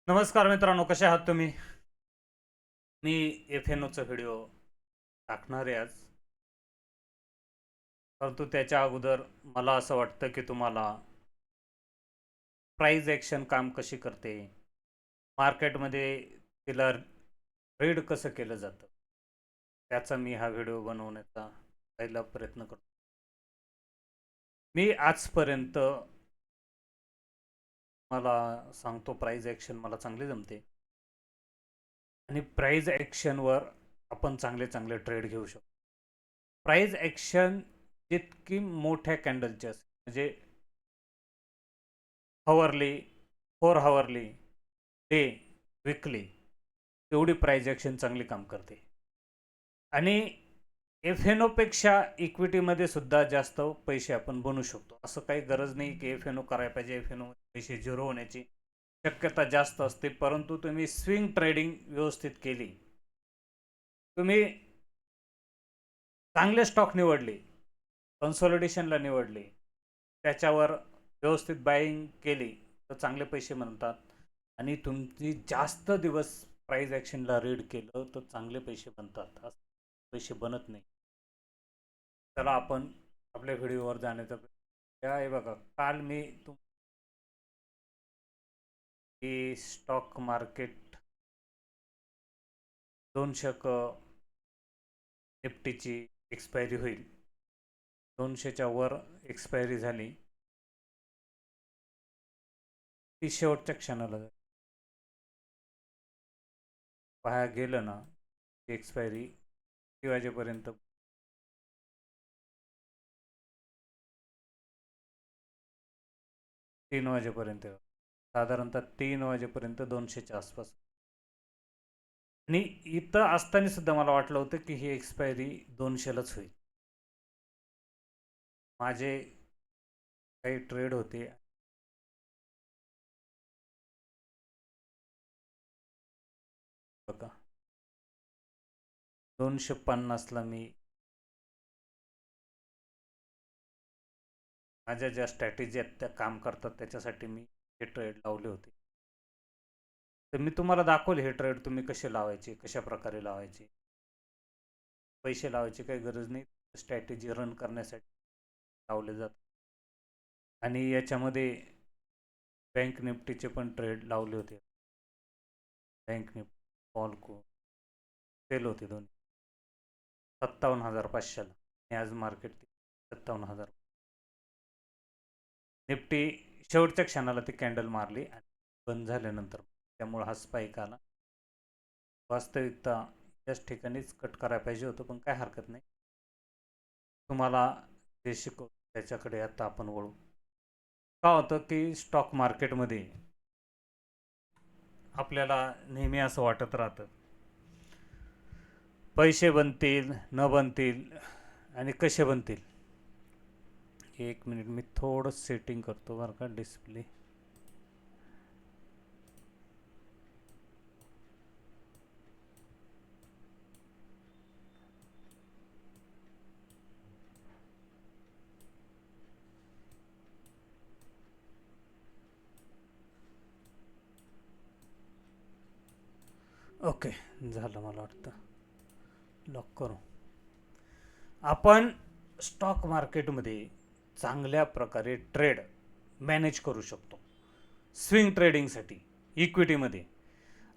नमस्कार मित्रांनो, कसे आहात तुम्ही? मी एफ-एन-ओचा व्हिडिओ टाकणार आहे आज. परंतु त्याच्या अगोदर मला असं वाटतं की तुम्हाला प्राइस ॲक्शन काम कशी करते, मार्केटमध्ये तिला रीड कसं केलं जातं, त्याचा मी हा व्हिडिओ बनवण्याचा पहिला प्रयत्न करतो. मी आजपर्यंत मला सांगतो प्राइस ॲक्शन मला चांगली जमते आणि प्राइस ॲक्शनवर आपण चांगले चांगले ट्रेड घेऊ शकतो. प्राइस ॲक्शन जितकी मोठ्या कॅन्डलची असेल, म्हणजे हवरली, 4 हवरली, डे, विकली, तेवढी प्राइस ॲक्शन चांगली काम करते. आणि एफ-एन-ओपेक्षा इक्विटीमध्ये सुद्धा जास्त पैसे आपण बनवू शकतो. असं काही गरज नाही की एफ-एन-ओ करायला पाहिजे, एफ-एन-ओ पैसे झिरो होण्याची शक्यता जास्त असते. परंतु तुम्ही स्विंग ट्रेडिंग व्यवस्थित केली, तुम्ही चांगले स्टॉक निवडले, कन्सॉलिडेशनला निवडले, त्याच्यावर व्यवस्थित बाईंग केली तर चांगले पैसे बनतात. आणि तुम्ही जास्त दिवस प्राइस ॲक्शनला रीड केलं तर चांगले पैसे बनतात, असं पैसे बनत नाही. चला आपण आपल्या व्हिडिओवर जाण्याचा हे बघा, काल मी स्टॉक मार्केट 200 निफ्टीची एक्सपायरी होईल, 200च्या वर एक्सपायरी झाली, ती शेवटच्या क्षणाला पाहायला गेलं ना, एक्सपायरी 3 वाजेपर्यंत 3 वाजेपर्यंत साधारणतः 3 वाजेपर्यंत 200च्या आसपास. आणि इथं असताना सुद्धा मला वाटलं होतं की ही एक्सपायरी 200लाच होईल. माझे काही ट्रेड होते, बघा 250ला मी माझ्या ज्या स्ट्रॅटेजी आहेत त्या काम करतात, त्याच्यासाठी मी हे ट्रेड लावले होते. तर मी तुम्हाला दाखवले हे ट्रेड तुम्ही कसे लावायचे, कशा प्रकारे लावायचे. पैसे लावायची काही गरज नाही, स्ट्रॅटेजी रन करण्यासाठी लावले जातात. आणि याच्यामध्ये बँक निफ्टीचे पण ट्रेड लावले होते. बँक निफ्टी पॉलको सेल होते दोन्ही 57,500ला आणि आज मार्केट 57,000. निफ्टी शेवटच्या क्षणाला ती कॅन्डल मारली आणि बंद झाल्यानंतर त्यामुळे हा स्पाईक आला. वास्तविकता याच ठिकाणीच कट करायला पाहिजे होतं, पण काय हरकत नाही. तुम्हाला जे शिकव त्याच्याकडे आता आपण वळू. का होतं की स्टॉक मार्केटमध्ये आपल्याला नेहमी असं वाटत राहतं पैसे बनतील न बनतील आणि कसे बनतील. एक मिनिट, मी थोडं सेटिंग करतो बरं का डिस्प्ले. ओके, झालं मला वाटतं. लॉक करू. आपण स्टॉक मार्केटमध्ये चांगल्या प्रकारे ट्रेड मॅनेज करू शकतो स्विंग ट्रेडिंगसाठी इक्विटीमध्ये.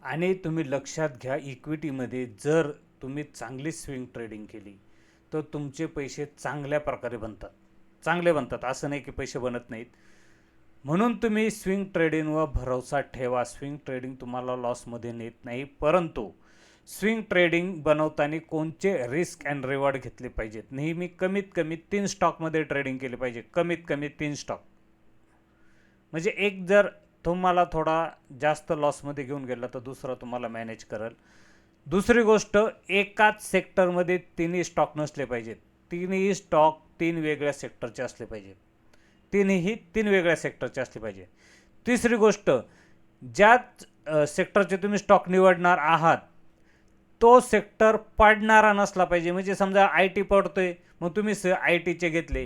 आणि तुम्ही लक्षात घ्या, इक्विटीमध्ये जर तुम्ही चांगली स्विंग ट्रेडिंग केली तर तुमचे पैसे चांगल्या प्रकारे बनतात, चांगले बनतात. असं नाही की पैसे बनत नाहीत. म्हणून तुम्ही स्विंग ट्रेडिंगवर भरोसा ठेवा. स्विंग ट्रेडिंग तुम्हाला लॉसमध्ये नेत नाही, परंतु स्विंग ट्रेडिंग बनवताना कोणते रिस्क अँड रिवॉर्ड घेतले पाहिजेत. नेहमी कमीत कमी 3 स्टॉकमध्ये ट्रेडिंग केली पाहिजे, कमीत कमी 3 स्टॉक. म्हणजे एक जर तुम्हाला थोडा जास्त लॉसमध्ये घेऊन गेला तर दुसरा तुम्हाला मॅनेज करेल. दुसरी गोष्ट, एकाच सेक्टरमध्ये तिन्ही स्टॉक नसले पाहिजेत. तिन्ही स्टॉक 3 वेगळ्या सेक्टरचे असले पाहिजेत. तिन्ही 3 वेगळ्या सेक्टरचे असले पाहिजे. तिसरी गोष्ट, ज्याच सेक्टरचे तुम्ही स्टॉक निवडणार आहात तो सेक्टर पडणारा नसला पाहिजे. म्हणजे समजा आय टी पडतोय, मग तुम्ही आय टीचे घेतले,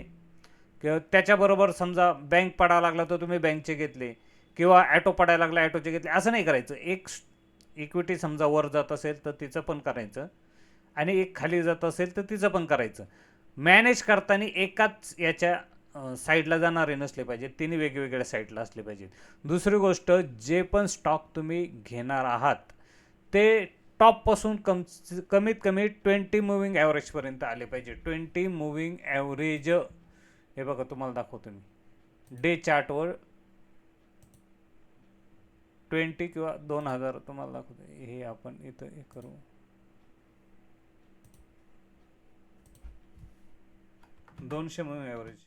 किंवा त्याच्याबरोबर समजा बँक पडायला लागला तर तुम्ही बँकचे घेतले, किंवा ॲटो पडायला लागला ॲटोचे घेतले असं नाही करायचं. एक इक्विटी समजा वर जात असेल तर तिचं पण करायचं आणि एक खाली जात असेल तर तिचं पण करायचं. मॅनेज करताना एकाच याच्या साईडला जाणारे नसले पाहिजेत, तिन्ही वेगवेगळ्या साईडला असले पाहिजेत. दुसरी गोष्ट, जे पण स्टॉक तुम्ही घेणार आहात ते टॉपपासून कमीत कमी 20 मुव्हिंग ॲव्हरेजपर्यंत आले पाहिजे. 20 मुव्हिंग ॲव्हरेज हे बघा तुम्हाला दाखवतो मी डे चार्टवर 20 किंवा 2000 तुम्हाला दाखवतो. हे आपण इथं हे करू, 200 मुव्हिंग ॲव्हरेज.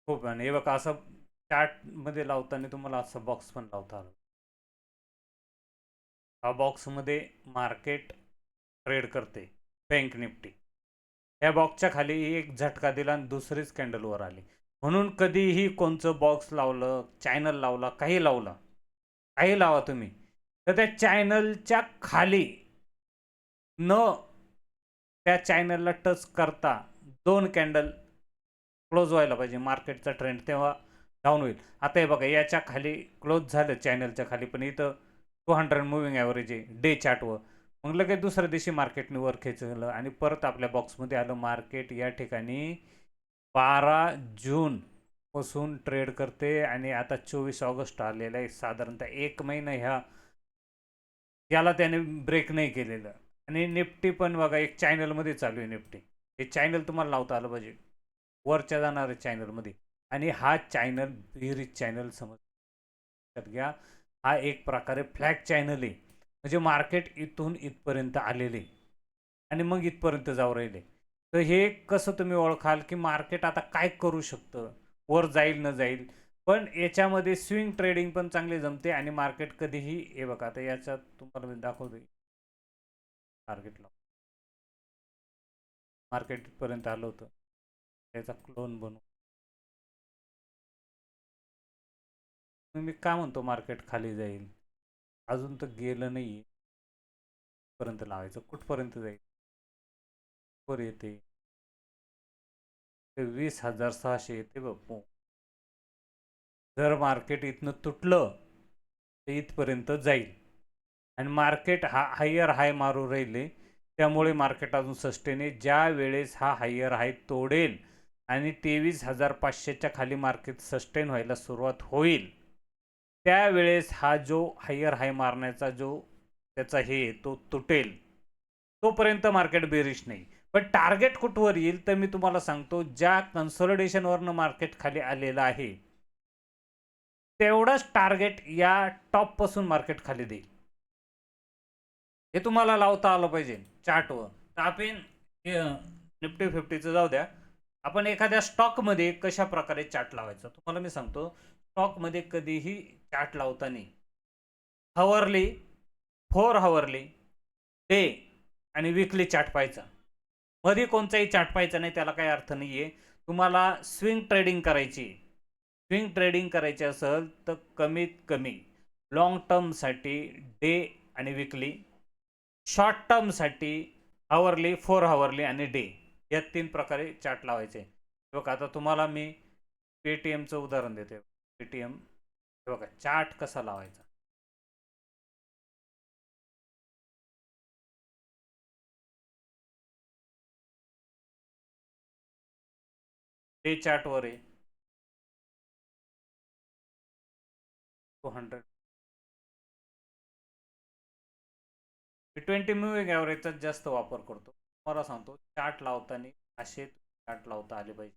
खूप आणि हे बघा असं चार्टमध्ये लावताना तुम्हाला असं बॉक्स पण लावता आलं. हा बॉक्समध्ये मार्केट ट्रेड करते बँक निफ्टी. या बॉक्सच्या खाली एक झटका दिला आणि दुसरीच कॅन्डलवर आली. म्हणून कधीही कोणचं बॉक्स लावलं, चॅनल लावला, काही लावलं, काही लावा तुम्ही, तर त्या चॅनलच्या खाली न त्या चॅनलला टच करता 2 कॅन्डल क्लोज व्हायला पाहिजे मार्केटचा ट्रेंड, तेव्हा डाऊन होईल. आता हे बघा याच्या खाली क्लोज झालं चॅनलच्या खाली, पण इथं 200 मुव्हिंग ॲव्हरेज आहे डे चार्टवर. मग लगेच दुसऱ्या दिवशी मार्केटने वर खेचलं आणि परत आपल्या बॉक्समध्ये आलं. मार्केट या ठिकाणी 12 जून पासून ट्रेड करते आणि आता 24 ऑगस्ट आलेला आहे. साधारणतः 1 महिना याला त्याने ब्रेक नाही केलेलं. आणि निफ्टी पण बघा एक चॅनलमध्ये चालू आहे निफ्टी. हे चॅनल तुम्हाला लावता आलं पाहिजे वरच्या जाणाऱ्या चॅनलमध्ये. आणि हा चॅनल बेरीज चॅनल समजतात घ्या. हा एक प्रकारे फ्लॅग चॅनल आहे. म्हणजे मार्केट इथून इथपर्यंत आलेले आणि मग इथपर्यंत जाऊ राहिले. तर हे कसं तुम्ही ओळखाल की मार्केट आता काय करू शकतं, वर जाईल न जाईल. पण याच्यामध्ये स्विंग ट्रेडिंग पण चांगली जमते आणि मार्केट कधीही हे बघा आता याच्यात तुम्हाला मी दाखवतो टार्गेटला. मार्केट इथपर्यंत आलं होतं, त्याचा क्लोन बनवू. मी काय म्हणतो मार्केट खाली जाईल, अजून तर गेलं नाही पर्यंत लावायचं. कुठपर्यंत जाईल, वर येते ते 20,600 येते बघ. जर मार्केट इथनं तुटलं तर इथपर्यंत जाईल आणि मार्केट हा हायर हाय मारू राहिले. त्यामुळे मार्केट अजून सस्टेन आहे. ज्या वेळेस हा हायर हाय तोडेल आणि 23,500च्या खाली मार्केट सस्टेन व्हायला सुरुवात होईल, त्यावेळेस हा जो हायर हाय मारण्याचा जो त्याचा हे तो तुटेल. तोपर्यंत मार्केट बेरिश नाही. पण टार्गेट कुठवर येईल तर मी तुम्हाला सांगतो, ज्या कन्सोलिडेशनवरनं मार्केट खाली आलेलं आहे तेवढंच टार्गेट या टॉपपासून मार्केट खाली देईल. हे तुम्हाला लावता आलं पाहिजे चार्टवर. तर आपण निफ्टी 50चं जाऊ द्या, आपण एखाद्या स्टॉकमध्ये कशा प्रकारे चार्ट लावायचा तुम्हाला मी सांगतो. स्टॉकमध्ये कधीही चार्ट लावताना हवरली, 4 हवरली, डे आणि विकली चार्ट पाहायचा. मध्ये कोणताही चार्ट पाहायचा नाही, त्याला काही अर्थ नाही आहे. तुम्हाला स्विंग ट्रेडिंग करायची. स्विंग ट्रेडिंग करायची असेल तर कमीत कमी लॉंग टर्मसाठी डे आणि विकली, शॉर्ट टर्मसाठी हवरली, 4 हवरली आणि डे, या 3 प्रकारे चार्ट लावायचे. बघा आता तुम्हाला मी पेटीएमचं उदाहरण देते. पेटीएम बघा चार्ट कसा लावायचा. डे चार्टवर आहे 200. 20 मुव्हिंग ॲव्हरेजचा जास्त वापर करतो. मला सांगतो चार्ट लावताना असे चार्ट लावता आले पाहिजे.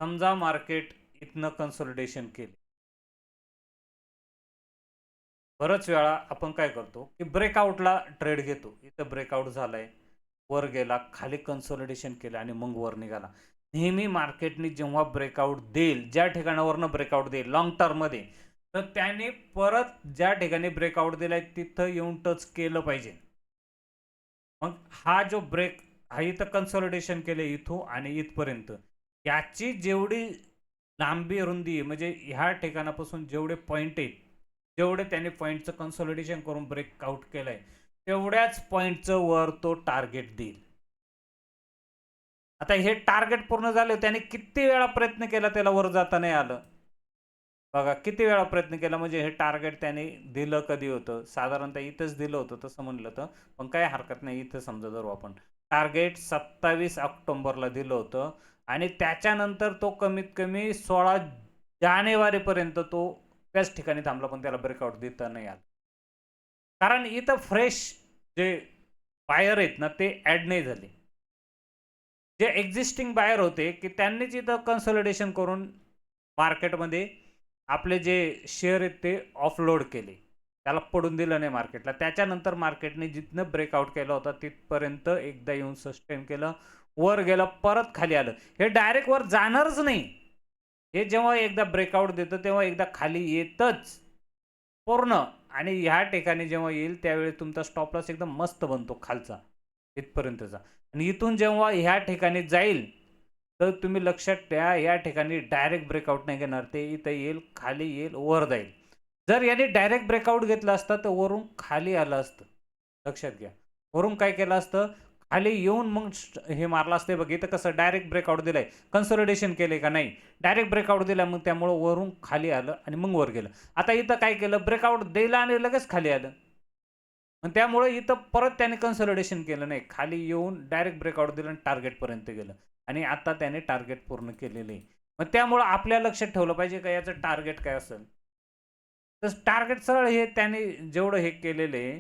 समजा मार्केट इथनं कन्सोलिडेशन केले, बरंच वेळा आपण काय करतो की ब्रेकआउटला ट्रेड घेतो. इथं ब्रेकआउट झालाय, वर गेला, खाली कन्सोलिडेशन केलं आणि मग वर निघाला. नेहमी मार्केटने जेव्हा ब्रेकआउट देईल, ज्या ठिकाणावरनं ब्रेकआउट देईल लॉंग टर्ममध्ये, तर त्याने परत ज्या ठिकाणी ब्रेकआउट दिलाय तिथं येऊन टच केलं पाहिजे. मग हा जो ब्रेक हा इथं कन्सोलिडेशन केलं इथून आणि इथपर्यंत, याची जेवढी लांबी रुंदी म्हणजे ह्या ठिकाणापासून जेवढे पॉईंट आहेत, जेवढे त्याने पॉईंटचं कन्सोलिडेशन करून ब्रेकआउट केलंय, तेवढ्याच पॉईंटचं वर तो टार्गेट देईल. आता हे टार्गेट पूर्ण झाले, त्याने किती वेळा प्रयत्न केला त्याला वर जाता नाही आलं. बघा किती वेळा प्रयत्न केला, म्हणजे हे टार्गेट त्याने दिलं कधी होतं, साधारणतः इथंच दिलं होतं तसं म्हणलं तर, पण काही हरकत नाही. इथं समजा जर आपण टार्गेट 27 ऑक्टोबरला दिलं होतं आणि त्याच्यानंतर तो कमीत कमी 16 जानेवारीपर्यंत तो त्याच ठिकाणी थांबला, पण त्याला ब्रेकआउट देता नाही आलं. कारण इथं फ्रेश जे बायर आहेत ना ते ऍड नाही झाले. जे एक्झिस्टिंग बायर होते की त्यांनीच इथं कन्सॉलिडेशन करून मार्केटमध्ये आपले जे शेअर आहेत ते ऑफलोड केले, त्याला पडून दिलं नाही मार्केटला. त्याच्यानंतर मार्केटने जिथनं ब्रेकआउट केला होता तिथपर्यंत एकदा येऊन सस्टेन केलं, वर गेलं, परत खाली आलं. हे डायरेक्ट वर जाणारच नाही. हे जेव्हा एकदा ब्रेकआउट देतं तेव्हा एकदा खाली येतच पूर्ण, आणि ह्या ठिकाणी जेव्हा येईल त्यावेळी तुमचा स्टॉप लॉस एकदम मस्त बनतो खालचा इथपर्यंतचा. आणि इथून जेव्हा ह्या ठिकाणी जाईल तर तुम्ही लक्षात ठेवा, या ठिकाणी डायरेक्ट ब्रेकआउट नाही घेणार ते. इथं येईल, खाली येईल, वर जाईल. जर याने डायरेक्ट ब्रेकआउट घेतला असता तर वरून खाली आलं असतं. लक्षात घ्या, वरून काय केलं असतं, खाली येऊन मग हे मारलं असते. बघ इथं कसं डायरेक्ट ब्रेकआउट दिलाय, कन्सॉलिडेशन केले का नाही, डायरेक्ट ब्रेकआउट दिला, मग त्यामुळं वरून खाली आलं आणि मग वर गेलं. आता इथं काय केलं, ब्रेकआउट दिला आणि लगेच खाली आलं, आणि त्यामुळे इथं परत त्याने कन्सॉलिडेशन केलं नाही, खाली येऊन डायरेक्ट ब्रेकआउट दिलं आणि टार्गेटपर्यंत गेलं, आणि आता त्याने टार्गेट पूर्ण केलेलं आहे. मग त्यामुळं आपल्या लक्षात ठेवलं पाहिजे का याचं टार्गेट काय असेल. तर टार्गेट सरळ हे त्याने जेवढं हे केलेलं आहे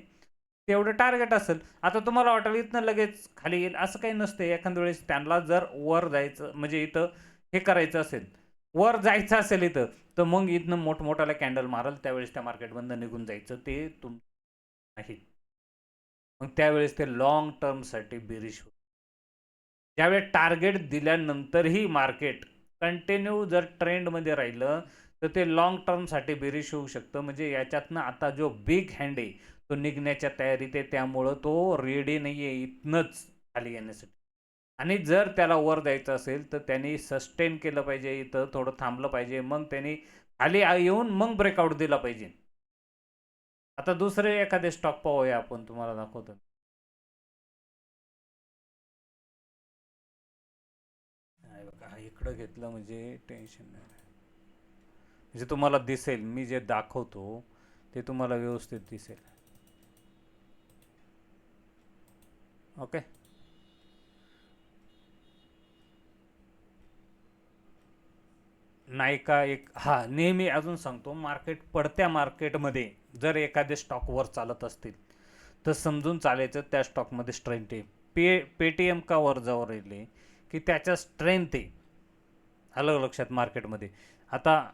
तेवढं टार्गेट असेल. आता तुम्हाला वाटेल इथनं लगेच खाली येईल, असं काही नसतं. एखाद्या वेळेस त्यांना जर वर जायचं म्हणजे इथं हे करायचं असेल, वर जायचं असेल इथं, तर मग इथनं मोठमोठ्याला कॅन्डल मारल, त्यावेळेस त्या मार्केटमधनं निघून जायचं, ते तुम नाही. मग त्यावेळेस ते लॉंग टर्मसाठी बेरिश होतं. ज्यावेळेस टार्गेट दिल्यानंतरही मार्केट कंटिन्यू जर ट्रेंडमध्ये राहिलं तर ते लॉंग टर्मसाठी बेरिश होऊ शकतं. म्हणजे याच्यातनं आता जो बिग हँड आहे तो निघण्याच्या तयारीत आहे, त्यामुळं तो रेडी नाही आहे इथनंच खाली येण्यासाठी. आणि जर त्याला वर द्यायचं असेल तर त्यांनी सस्टेन केलं पाहिजे, इथं थोडं थांबलं पाहिजे, मग त्यांनी खाली येऊन मग ब्रेकआउट दिला पाहिजे. आता दुसरे एखादे स्टॉक पाहूया आपण, तुम्हाला दाखवतो. बघा इकडं घेतलं म्हणजे टेन्शन नाही, म्हणजे तुम्हाला दिसेल मी जे दाखवतो ते तुम्हाला व्यवस्थित दिसेल. ओके, नायका एक, हा नेहमी अजून सांगतो, मार्केट पडत्या मार्केटमध्ये जर एखादे स्टॉक वर चालत असतील तर समजून चालायचं त्या स्टॉकमध्ये स्ट्रेंथ आहे. पेटीएम का वर जाऊ राहिले की त्याच्या स्ट्रेंथ आहे, अलग लक्षात मार्केटमध्ये. आता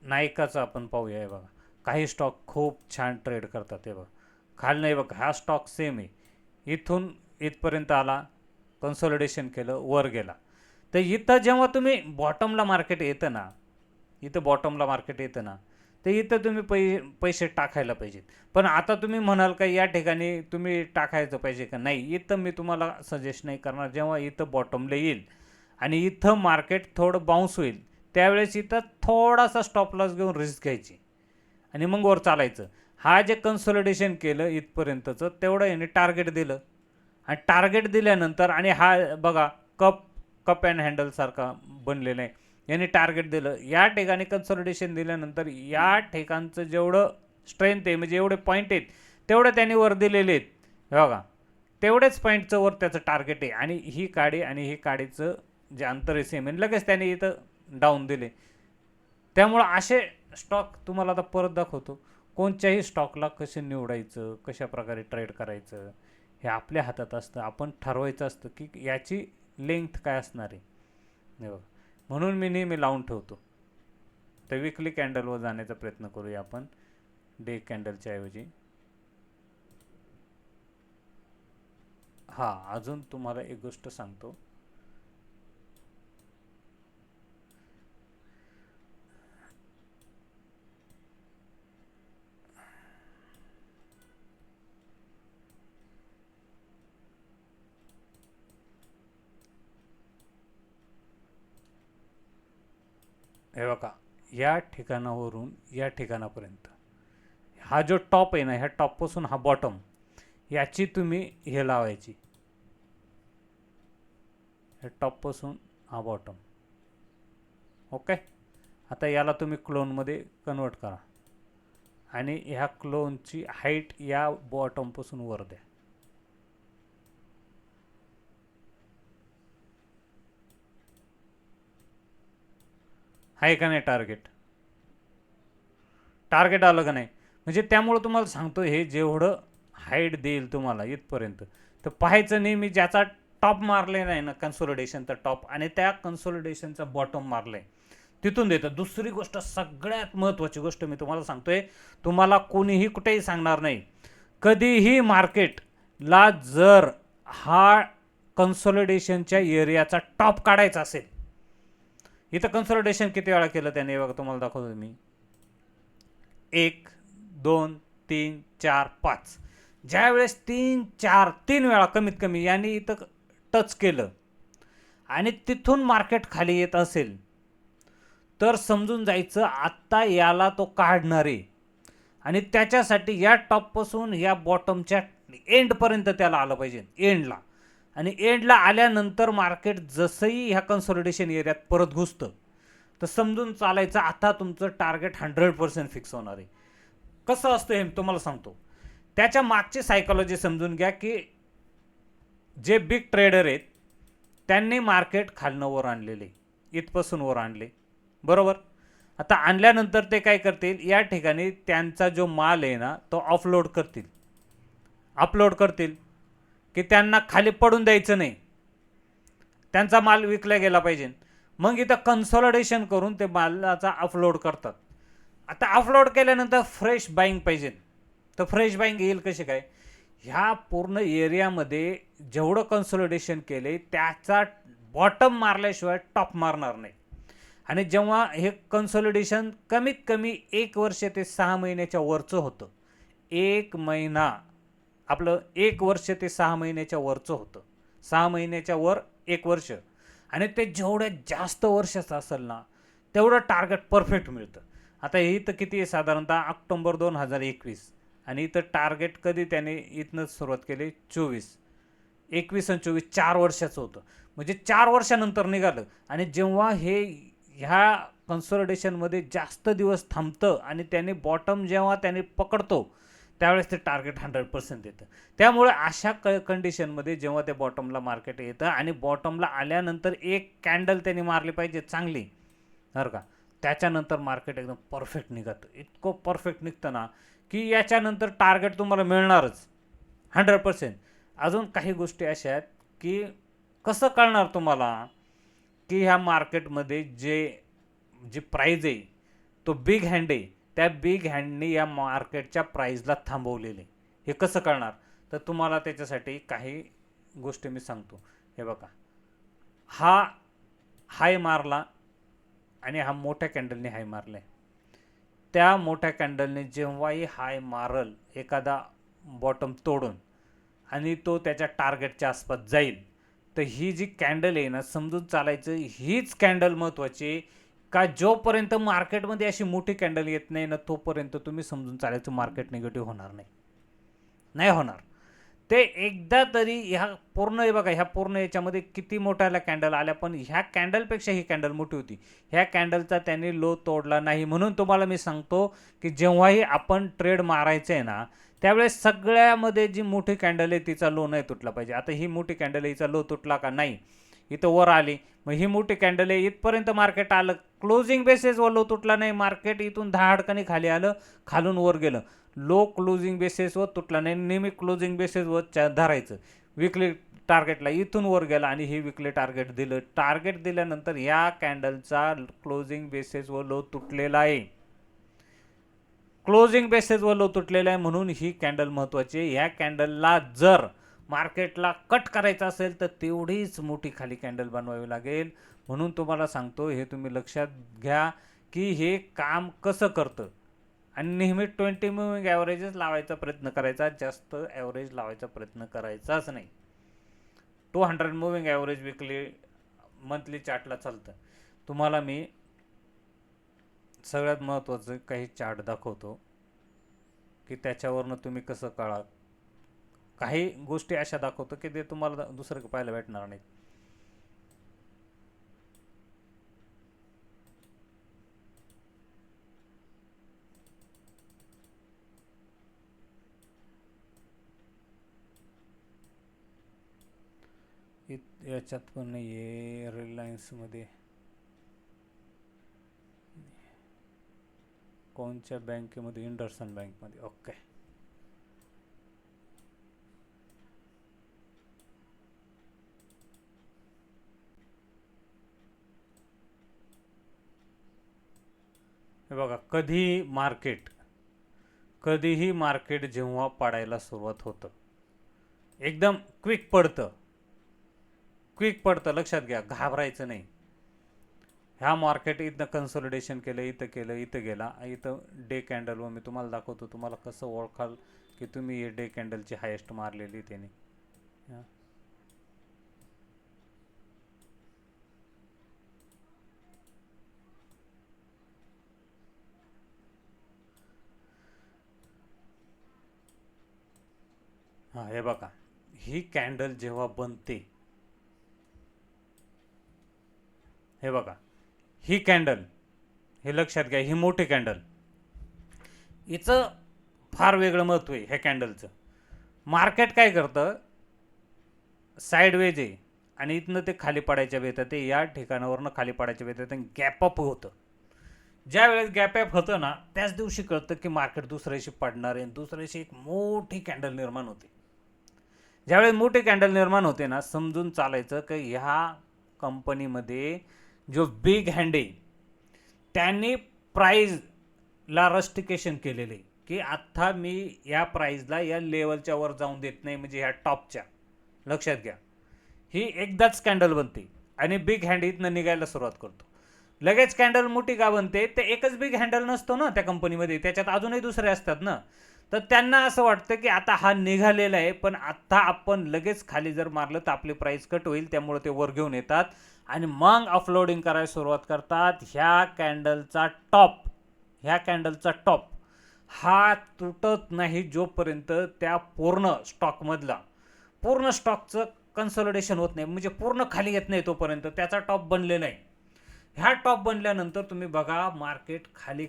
नायकाचं आपण पाहूया. हे बघा, काही स्टॉक खूप छान ट्रेड करतात. हे बघा खाली नाही, बघा हा स्टॉक सेम आहे, इथून इथपर्यंत आला, कन्सॉलिडेशन केलं, वर गेला. तर इथं जेव्हा तुम्ही बॉटमला मार्केट येतं ना, इथं बॉटमला मार्केट येतं ना, तर इथं तुम्ही पैसे टाकायला पाहिजेत. पण आता तुम्ही म्हणाल का या ठिकाणी तुम्ही टाकायचं पाहिजे का, नाही, इथं मी तुम्हाला सजेस्ट नाही करणार. जेव्हा इथं बॉटमला येईल आणि इथं मार्केट थोडं बाउन्स होईल त्यावेळेस इथं थोडासा स्टॉप लॉस घेऊन रिस्क घ्यायची आणि मग वर चालायचं. हा जे कन्सॉलिडेशन केलं इथपर्यंतचं तेवढं याने टार्गेट दिलं, आणि टार्गेट दिल्यानंतर, आणि हा बघा कप कप अँड हँडल सारखा बनलेला आहे, याने टार्गेट दिलं, या ठिकाणी कन्सॉलिडेशन दिल्यानंतर या ठिकाणचं जेवढं स्ट्रेंथ आहे म्हणजे एवढे पॉईंट आहेत तेवढं त्यांनी वर दिलेले आहेत. बघा तेवढेच पॉईंटचं वर त्याचं टार्गेट आहे, आणि ही काडी आणि ही काडीचं जे अंतर आहे सेम आहे, लगेच त्याने इथं डाऊन दिले. त्यामुळं असे स्टॉक तुम्हाला आता परत दाखवतो. कोणत्याही स्टॉकला कसं निवडायचं, कशा प्रकारे ट्रेड करायचं हे आपल्या हातात असतं. आपण ठरवायचं असतं की याची लेंथ काय असणार आहे. हे बघा, म्हणून मी नेहमी लावून ठेवतो. तर विकली कॅन्डलवर जाण्याचा प्रयत्न करूया आपण डे कॅन्डलच्या ऐवजी. हां, अजून तुम्हाला एक गोष्ट सांगतो. हे बघा, या ठिकाणावरून या ठिकाणापर्यंत हा जो टॉप आहे ना, ह्या टॉपपासून हा बॉटम, याची तुम्ही हे लावायची, हे टॉपपासून हा बॉटम. ओके. आता याला तुम्ही क्लोनमध्ये कन्वर्ट करा आणि ह्या क्लोनची हाईट या बॉटमपासून वर द्या. आहे का नाही टार्गेट? टार्गेट आलं का नाही? म्हणजे त्यामुळं तुम्हाला सांगतो, हे जेवढं हाईट देईल तुम्हाला इथपर्यंत, तर पाहायचं नेहमी ज्याचा टॉप मारले नाही ना, कन्सोलिडेशनचा टॉप आणि त्या कन्सोलिडेशनचा बॉटम मारले, तिथून देतं. दुसरी गोष्ट, सगळ्यात महत्त्वाची गोष्ट मी तुम्हाला सांगतोय, तुम्हाला कोणीही कुठेही सांगणार नाही. कधीही मार्केटला जर हा कन्सोलिडेशनच्या एरियाचा टॉप काढायचा असेल, इथं कन्सोलिडेशन किती वेळा केलं त्याने बघा, तुम्हाला दाखवतो मी. 1 2 3 4 5. ज्या वेळेस 3 वेळा कमीत कमी यांनी इथं टच केलं आणि तिथून मार्केट खाली येत असेल, तर समजून जायचं आत्ता याला तो काढणार आहे. आणि त्याच्यासाठी या टॉपपासून या बॉटमच्या एंडपर्यंत त्याला आलं पाहिजे, एंडला. आणि एंडला आल्यानंतर मार्केट जसंही ह्या कन्सोलिडेशन एरियात परत घुसतं, तर समजून चालायचं आता तुमचं टार्गेट 100% फिक्स होणार आहे. कसं असतं हे तुम्हाला सांगतो. त्याच्या मागची सायकोलॉजी समजून घ्या, की जे बिग ट्रेडर आहेत त्यांनी मार्केट खालनं वर आणलेले, इथपासून वर आणले, बरोबर. आता आणल्यानंतर ते काय करतील, या ठिकाणी त्यांचा जो माल आहे ना, तो अपलोड करतील, की त्यांना खाली पडून द्यायचं नाही, त्यांचा माल विकला गेला पाहिजे. मग इथं कन्सॉलिडेशन करून ते मालाचा अपलोड करतात. आता अपलोड केल्यानंतर फ्रेश बाईंग पाहिजे, तर फ्रेश बाईंग येईल कशी काय? ह्या पूर्ण एरियामध्ये जेवढं कन्सॉलिडेशन केले त्याचा बॉटम मारल्याशिवाय टॉप मारणार नाही. आणि जेव्हा हे कन्सॉलिडेशन कमीत कमी 1 वर्ष ते 6 महिन्याच्या वरचं होतं, 1 महिना आपलं 1 वर्ष ते 6 महिन्याच्या वरचं होतं, 6 महिन्याच्या वर 1 वर्ष, आणि ते जेवढ्या जास्त वर्षाचं असेल ना, तेवढं टार्गेट परफेक्ट मिळतं. आता हे इथं किती आहे, साधारणतः ऑक्टोबर 2021, आणि इथं टार्गेट कधी त्याने इथनं सुरुवात केली, 24, 21 आणि 24, 4 वर्षाचं होतं. म्हणजे 4 वर्षानंतर निघालं. आणि जेव्हा हे ह्या कन्सॉलिडेशनमध्ये जास्त दिवस थांबतं आणि त्याने बॉटम जेव्हा त्याने पकडतो, त्यावेळेस ते टार्गेट 100% देतं. त्यामुळे अशा कंडिशनमध्ये जेव्हा ते बॉटमला मार्केट येतं आणि बॉटमला आल्यानंतर एक कॅन्डल त्यांनी मारली पाहिजे चांगली, बरं का, त्याच्यानंतर मार्केट एकदम परफेक्ट निघतं. इतकं परफेक्ट निघतं ना, की याच्यानंतर टार्गेट तुम्हाला मिळणारच 100%. अजून काही गोष्टी अशा आहेत की कसं कळणार तुम्हाला की ह्या मार्केटमध्ये जी प्राईज आहे तो बिग हँड आहे, त्या बिग हँडने या मार्केटच्या प्राईजला थांबवलेले, हे कसं कळणार? तर तुम्हाला त्याच्यासाठी काही गोष्टी मी सांगतो. हे बघा, हा हाय मारला आणि हा मोठ्या कॅन्डलने हाय मारलाय. त्या मोठ्या कॅन्डलने जेव्हाही हाय मारल एखादा बॉटम तोडून आणि तो त्याच्या टार्गेटच्या आसपास जाईल, तर ही जी कॅन्डल आहे ना, समजून चालायचं हीच कॅन्डल महत्त्वाची, का जोपर्यंत मार्केटमध्ये अशी मोठी कॅन्डल येत नाही ना, तोपर्यंत तुम्ही समजून चालायचं मार्केट निगेटिव्ह होणार नाही, नाही होणार. ते एकदा तरी ह्या पूर्ण, हे बघा, ह्या पूर्ण याच्यामध्ये किती मोठ्याला कॅन्डल आल्या, पण ह्या कॅन्डलपेक्षा ही कॅन्डल मोठी होती. ह्या कॅन्डलचा त्यांनी लो तोडला नाही. म्हणून तुम्हाला मी सांगतो की जेव्हाही आपण ट्रेड मारायचं आहे ना, त्यावेळेस सगळ्यामध्ये जी मोठी कॅन्डल आहे तिचा लो नाही तुटला पाहिजे. आता ही मोठी कॅन्डल आहे, हिचा लो तुटला का? नाही. इथं वर आली, मग ही मोठी कॅन्डल आहे, इथपर्यंत मार्केट आलं, क्लोजिंग बेसिसवर लो तुटला नाही, मार्केट इथून 10 अडकानी खाली आलं, खालून वर गेलं, लो क्लोजिंग बेसिसवर तुटला नाही, नेहमी क्लोजिंग बेसिसवर धरायचं. विकली टार्गेटला इथून वर गेला आणि ही विकली टार्गेट दिलं, टार्गेट दिल्यानंतर या कॅन्डलचा क्लोजिंग बेसिसवर लो तुटलेला आहे, क्लोजिंग बेसिसवर लो तुटलेला आहे, म्हणून ही कॅन्डल महत्त्वाची आहे. ह्या कॅन्डलला जर मार्केटला कट करायचं असेल तर तेवढीच मोठी खाली कॅन्डल बनवावी लागेल. म्हणून तुम्हाला सांगतो, हे तुम्ही लक्षात घ्या की हे काम कसं करतं. आणि नेहमी 20 मुव्हिंग ॲव्हरेजेस लावायचा प्रयत्न करायचा, जास्त ॲव्हरेज लावायचा प्रयत्न करायचाच नाही. 200 मुव्हिंग ॲव्हरेज विकली मंथली चार्टला चालतं. तुम्हाला मी सगळ्यात महत्त्वाचं काही चार्ट दाखवतो. की त्याच्यावरनं तुम्ही कसं कळा. काही गोष्टी अशा दाखवतो की ते तुम्हाला दुसरं पाहायला भेटणार नाही. याच्यात पण नाही आहे रिलायन्समध्ये. कोणत्या बँकेमध्ये? इंडसइंड बँकमध्ये. ओके. हे बघा, कधीही मार्केट जेव्हा पडायला सुरुवात होतं एकदम क्विक पडतं, लक्षात घ्या, घाबरायचं नाही. ह्या मार्केट इथं कन्सोलिडेशन केलं, इथं गेला. इथं डे कॅन्डलवर मी तुम्हाला दाखवतो, तुम्हाला कसं ओळखाल की तुम्ही हे डे कॅन्डलची हायेस्ट मारलेली त्याने. हां, हे बघा, ही कॅन्डल जेव्हा बनते, हे बघा, ही कॅन्डल, हे लक्षात घ्या, ही मोठी कॅन्डल, हिचं फार वेगळं महत्त्व आहे. ह्या कॅन्डलचं मार्केट काय करतं, साईडवेज आहे आणि इथनं ते खाली पडायच्या वेळेत ते या ठिकाणावरनं खाली पडायच्या वेळेत गॅप अप होतं. ज्या वेळेस गॅप अप होतं ना, त्याच दिवशी कळतं की मार्केट दुसऱ्या दिवशी पडणार आहे आणि दुसऱ्या दिवशी एक मोठी कॅन्डल निर्माण होते. ज्यावेळेस मोठी कॅन्डल निर्माण होते ना, समजून चालायचं की ह्या कंपनीमध्ये जो बिग हँड आहे त्यांनी प्राईजला रस्टिकेशन केलेले की आता मी या प्राईजला या लेवलच्या वर जाऊन देत नाही, म्हणजे ह्या टॉपच्या. लक्षात घ्या, ही एकदाच कॅन्डल बनते आणि बिग हँड इथनं निघायला सुरुवात करतो. लगेच कॅन्डल मोठी का बनते, ते एकच बिग हँडल नसतो ना त्या कंपनीमध्ये, त्याच्यात अजूनही दुसरे असतात ना. तर त्यांना असं वाटतं की आता हा निघालेला आहे, पण आता आपण लगेच खाली जर मारलं तर आपली प्राईस कट होईल, त्यामुळे ते वर घेऊन येतात आणि मग अपलोडिंग करायला सुरुवात करतात. ह्या कॅन्डलचा टॉप हा तुटत नाही जोपर्यंत त्या पूर्ण स्टॉकचं कन्सॉलिडेशन होत नाही, म्हणजे पूर्ण खाली येत नाही तोपर्यंत त्याचा टॉप बनलेला आहे. ह्या टॉप बनल्यानंतर तुम्ही बघा, मार्केट खाली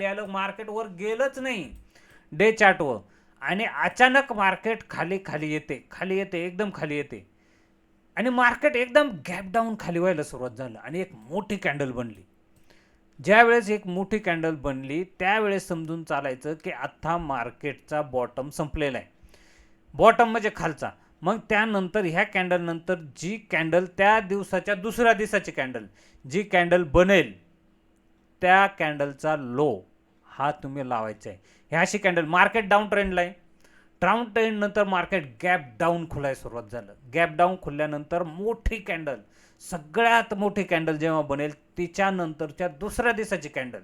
आलं, मार्केट वर गेलंच नाही डे चार्टवर, आणि अचानक मार्केट खाली येते एकदम खाली येते आणि मार्केट एकदम गॅप डाऊन खाली व्हायला सुरुवात झालं आणि एक मोठी कॅन्डल बनली. ज्यावेळेस एक मोठी कॅन्डल बनली त्यावेळेस समजून चालायचं की आता मार्केटचा बॉटम संपलेला आहे. बॉटम म्हणजे खालचा. मग त्यानंतर ह्या कॅन्डल नंतर जी कॅन्डल त्या दिवसाच्या दुसऱ्या दिवसाची कॅन्डल जी कॅन्डल बनेल त्या कॅन्डलचा लो हा तुम्ही लावायचा आहे. ह्या अशी कॅन्डल मार्केट डाऊन ट्रेंडला आहे. डाऊन ट्रेंड नंतर मार्केट गॅप डाऊन खुलायला सुरुवात झालं. गॅप डाऊन खुलल्यानंतर मोठी कॅन्डल, सगळ्यात मोठी कॅन्डल जेव्हा बनेल तिच्यानंतरच्या दुसऱ्या दिवसाची कॅन्डल,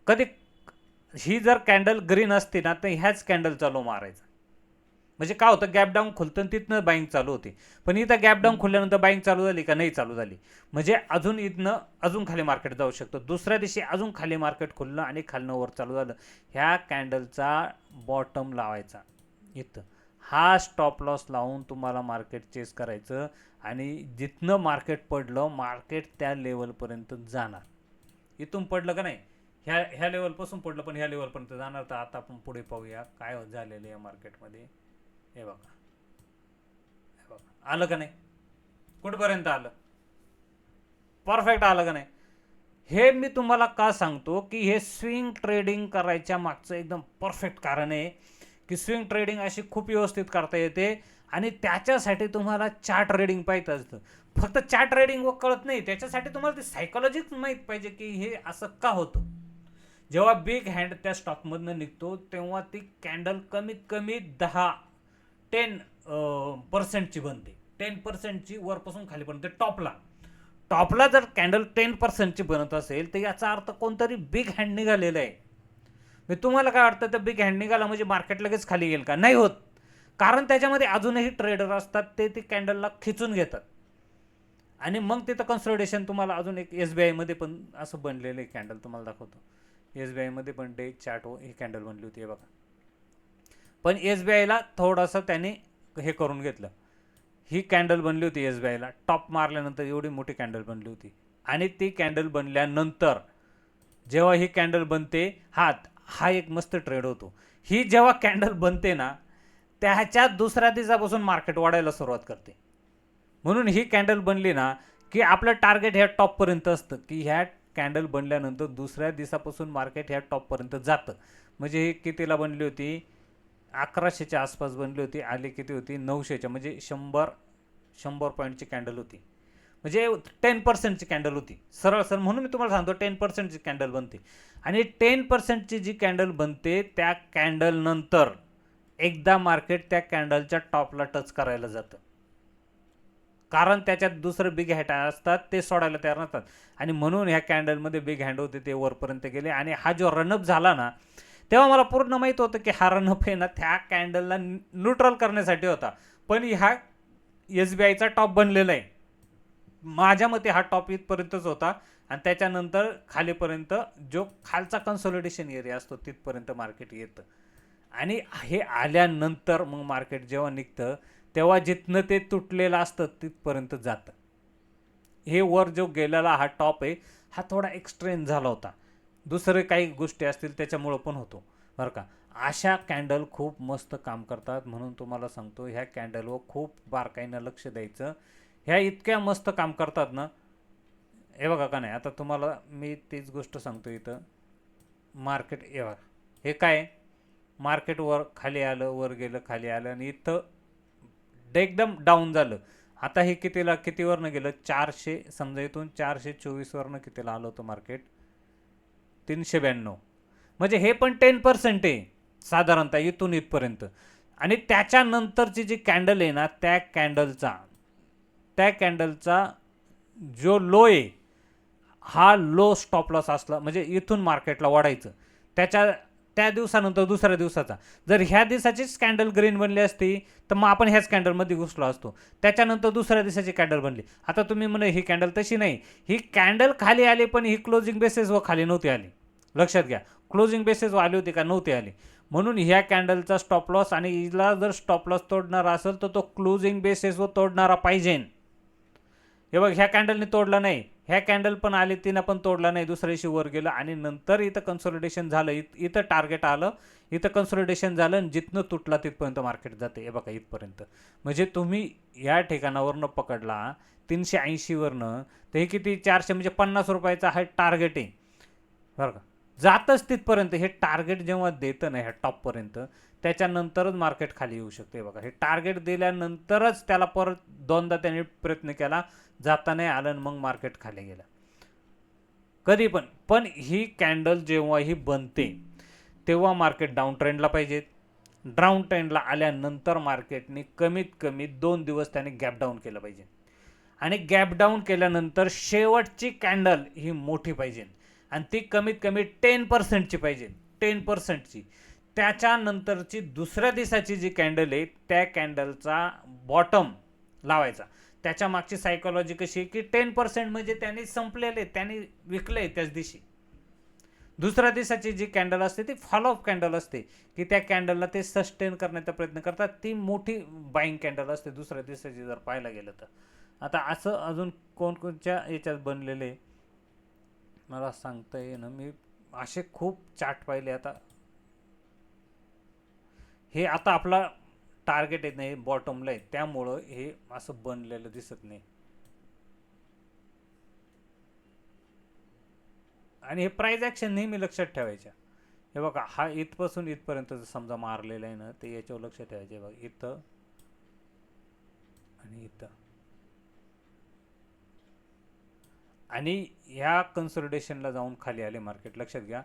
कधी ही जर कॅन्डल ग्रीन असते ना तर ह्याच कॅन्डल चालू मारायचा. म्हणजे काय होतं, गॅप डाऊन खुलतं तिथनं बाईंग चालू होती. पण इथं गॅप डाऊन खुलल्यानंतर बाईंग चालू झाली का? नाही चालू झाली. म्हणजे अजून इथनं अजून खाली मार्केट जाऊ शकतं. दुसऱ्या दिवशी अजून खाली मार्केट खुललं आणि खालनं वर चालू झालं. ह्या कॅन्डलचा बॉटम लावायचा इथं. हा स्टॉप लॉस लावून तुम्हाला मार्केट चेस करायचं आणि जिथनं मार्केट पडलं, मार्केट त्या लेवलपर्यंत जाणार. इथून पडलं का नाही, ह्या लेवलपासून पडलं पण ह्या लेवलपर्यंत जाणार. तर आता आपण पुढे पाहूया काय झालेलं आहे मार्केटमध्ये. हे बघा, आलं का नाही, कुठपर्यंत आलं, परफेक्ट आलं का नाही. हे मी तुम्हाला का सांगतो की हे स्विंग ट्रेडिंग करायच्या मागचं एकदम परफेक्ट कारण आहे की स्विंग ट्रेडिंग अशी खूप व्यवस्थित करता येते आणि त्याच्यासाठी तुम्हाला चार्ट रीडिंग पाहिजे असतं. फक्त चार्ट रीडिंग कळत नाही, त्याच्यासाठी तुम्हाला ती सायकोलॉजीच माहीत पाहिजे की हे असं का होतं. जेव्हा बिग हँड त्या स्टॉकमधनं निघतो तेव्हा ती कॅन्डल कमीत कमी 10% बनते. 10%ची वरपासून खालीपर्यंत टॉपला जर कॅन्डल 10%ची बनत असेल तर याचा अर्थ कोणतरी बिग हँड निघालेला आहे. मी तुम्हाला काय वाटतं, तर बिग हँड निघाला म्हणजे मार्केट लगेच खाली येईल का? नाही होत. कारण त्याच्यामध्ये अजूनही ट्रेडर असतात, ते कॅन्डलला खिचून घेतात आणि मग तिथं कन्सॉलिडेशन. तुम्हाला अजून एक SBI मध्ये पण असं बनलेलं आहे कॅन्डल, तुम्हाला दाखवतो. SBI मध्ये पण डे चार्ट ही कॅन्डल बनली होती, हे बघा. पण SBI ला थोडंसं त्याने हे करून घेतलं. ही कॅन्डल बनली होती SBI ला, टॉप मारल्यानंतर एवढी मोठी कॅन्डल बनली होती. आणि ती कॅन्डल बनल्यानंतर जेव्हा ही कॅन्डल बनते, हा एक मस्त ट्रेड होतो. ही जेव्हा कॅन्डल बनते ना, त्याच्या दुसऱ्या दिवसापासून मार्केट वाढायला सुरुवात करते. म्हणून ही कॅन्डल बनली ना, की आपलं टार्गेट ह्या टॉपपर्यंत असतं, की ह्या कॅन्डल बनल्यानंतर दुसऱ्या दिवसापासून मार्केट ह्या टॉपपर्यंत जातं. म्हणजे ही कितीला बनली होती? 1100च्या आसपास बनली होती. आली किती होती? 900च्या, म्हणजे 100 पॉईंटची कॅन्डल होती. म्हणजे 10%ची कॅन्डल होती. सरळ सर म्हणून मी तुम्हाला सांगतो 10%ची कॅन्डल बनते. आणि 10%ची जी कॅन्डल बनते, त्या कॅन्डल नंतर एकदा मार्केट त्या कॅन्डलच्या टॉपला टच करायला जातं. कारण त्याच्यात दुसरं बिग हँड असतात, ते सोडायला तयार नसतात. आणि म्हणून ह्या कॅन्डलमध्ये बिग हँड होते, ते वरपर्यंत गेले. आणि हा जो रनअप झाला ना, तेव्हा मला पूर्ण माहीत होतं की हा रनअप आहे ना त्या कॅन्डलला न्यूट्रल करण्यासाठी होता. पण ह्या SBIचा टॉप बनलेला आहे. माझ्या मते हा टॉप इथपर्यंतच होता. आणि त्याच्यानंतर खालीपर्यंत जो खालचा कन्सोलिडेशन एरिया असतो तिथपर्यंत मार्केट येतं. आणि हे आल्यानंतर मग मार्केट जेव्हा निघतं, तेव्हा जिथनं ते तुटलेलं असतं तिथपर्यंत जातं. हे वर जो गेलेला हा टॉप आहे, हा थोडा एक्सट्रेंड झाला होता. दुसरे काही गोष्टी असतील त्याच्यामुळं पण होतो बरं का. अशा कॅन्डल खूप मस्त काम करतात. म्हणून तुम्हाला सांगतो, ह्या कॅन्डलवर खूप बारकाईनं लक्ष द्यायचं. ह्या इतक्या मस्त काम करतात ना, हे बघा का नाही. आता तुम्हाला मी तीच गोष्ट सांगतो. इथं मार्केट हे बघा, हे काय, मार्केट वर खाली आलं, वर गेलं, खाली आलं, आणि इथं एकदम डाऊन झालं. आता हे कितीवरनं गेलं? 400, समजा इथून 424वरनं कितीला आलं होतं मार्केट? 392. म्हणजे हे पण 10% आहे साधारणतः इथून इथपर्यंत. आणि त्याच्यानंतरची जी कॅन्डल आहे ना, त्या कॅन्डलचा जो लो आहे, हा लो स्टॉप लॉस असला म्हणजे इथून मार्केटला वाढायचं. त्या दिवसानंतर दुसऱ्या दिवसाचा जर ह्या दिवसाचीच कॅन्डल ग्रीन बनली असती, तर मग आपण ह्याच कॅन्डलमध्ये घुसलो असतो. त्याच्यानंतर दुसऱ्या दिवसाची कॅन्डल बनली. आता तुम्ही म्हणे ही कॅन्डल तशी नाही, ही कॅन्डल खाली आली, पण ही क्लोजिंग बेसिसवर खाली नव्हती आली. लक्षात घ्या, क्लोजिंग बेसिसवर आली होती का? नव्हती आली. म्हणून ह्या कॅन्डलचा स्टॉप लॉस, आणि हिला जर स्टॉप लॉस तोडणारा असेल तर तो क्लोजिंग बेसिसवर तोडणारा पाहिजे. हे बघ, ह्या कॅन्डलने तोडला नाही, ह्या कॅन्डल पण आली, तिनं पण तोडला नाही, दुसऱ्या दिवशी वर गेलं. आणि नंतर इथं कन्सोलिडेशन झालं, इथं टार्गेट आलं, इथं कन्सोलिडेशन झालं, आणि जिथनं तुटला तिथपर्यंत मार्केट जाते. हे बघा इथपर्यंत. म्हणजे तुम्ही या ठिकाणावरनं पकडला 380वरनं, तर हे किती? 400, म्हणजे 50 रुपयाचा हा टार्गेट आहे बरं का. जातच तिथपर्यंत. हे टार्गेट जेव्हा देतं ना ह्या टॉपपर्यंत, त्याच्यानंतरच मार्केट खाली येऊ शकते. बघा, हे टार्गेट दिल्यानंतरच त्याला परत दोनदा त्याने प्रयत्न केला, जाता नाही आलं, मग मार्केट खाली गेलं. कधी पण ही कॅन्डल जेव्हा ही बनते, तेव्हा मार्केट डाऊन ट्रेंडला पाहिजे. डाऊन ट्रेंडला आल्यानंतर मार्केटने कमीत कमी 2 दिवस त्याने गॅप डाऊन केलं पाहिजे. आणि गॅप डाऊन केल्यानंतर शेवटची कॅन्डल ही मोठी पाहिजे, आणि ती कमीत कमी 10%ची पाहिजे. 10%ची. त्याच्यानंतरची दुसऱ्या दिवसाची जी कॅन्डल आहे, त्या कॅन्डलचा बॉटम लावायचा. त्याच्या मागची सायकोलॉजी कशी आहे की 10% म्हणजे त्यांनी संपलेले, त्यांनी विकले त्याच दिवशी. दुसऱ्या दिवसाची जी कॅन्डल असते ती फॉलोअप कॅन्डल असते, की त्या कॅन्डलला ते सस्टेन करण्याचा प्रयत्न करतात. ती मोठी बाईंग कॅन्डल असते दुसऱ्या दिवसाची जर पाहायला गेलं तर. आता असं अजून कोणकोणच्या याच्यात बनलेले मला सांगता येईना. मी असे खूप चार्ट पाहिले. आता हे आता आपला टार्गेट येत नाही, बॉटमला आहे, त्यामुळं हे असं बनलेलं दिसत नाही. आणि हे प्राइस ॲक्शन नेहमी लक्षात ठेवायच्या. हे बघा, हा इथपासून इथपर्यंत समजा मारलेला आहे ना, ते याच्यावर लक्षात ठेवायचे. बघा इथं आणि इथं, आणि ह्या कन्सोलिडेशनला जाऊन खाली आले मार्केट. लक्षात घ्या,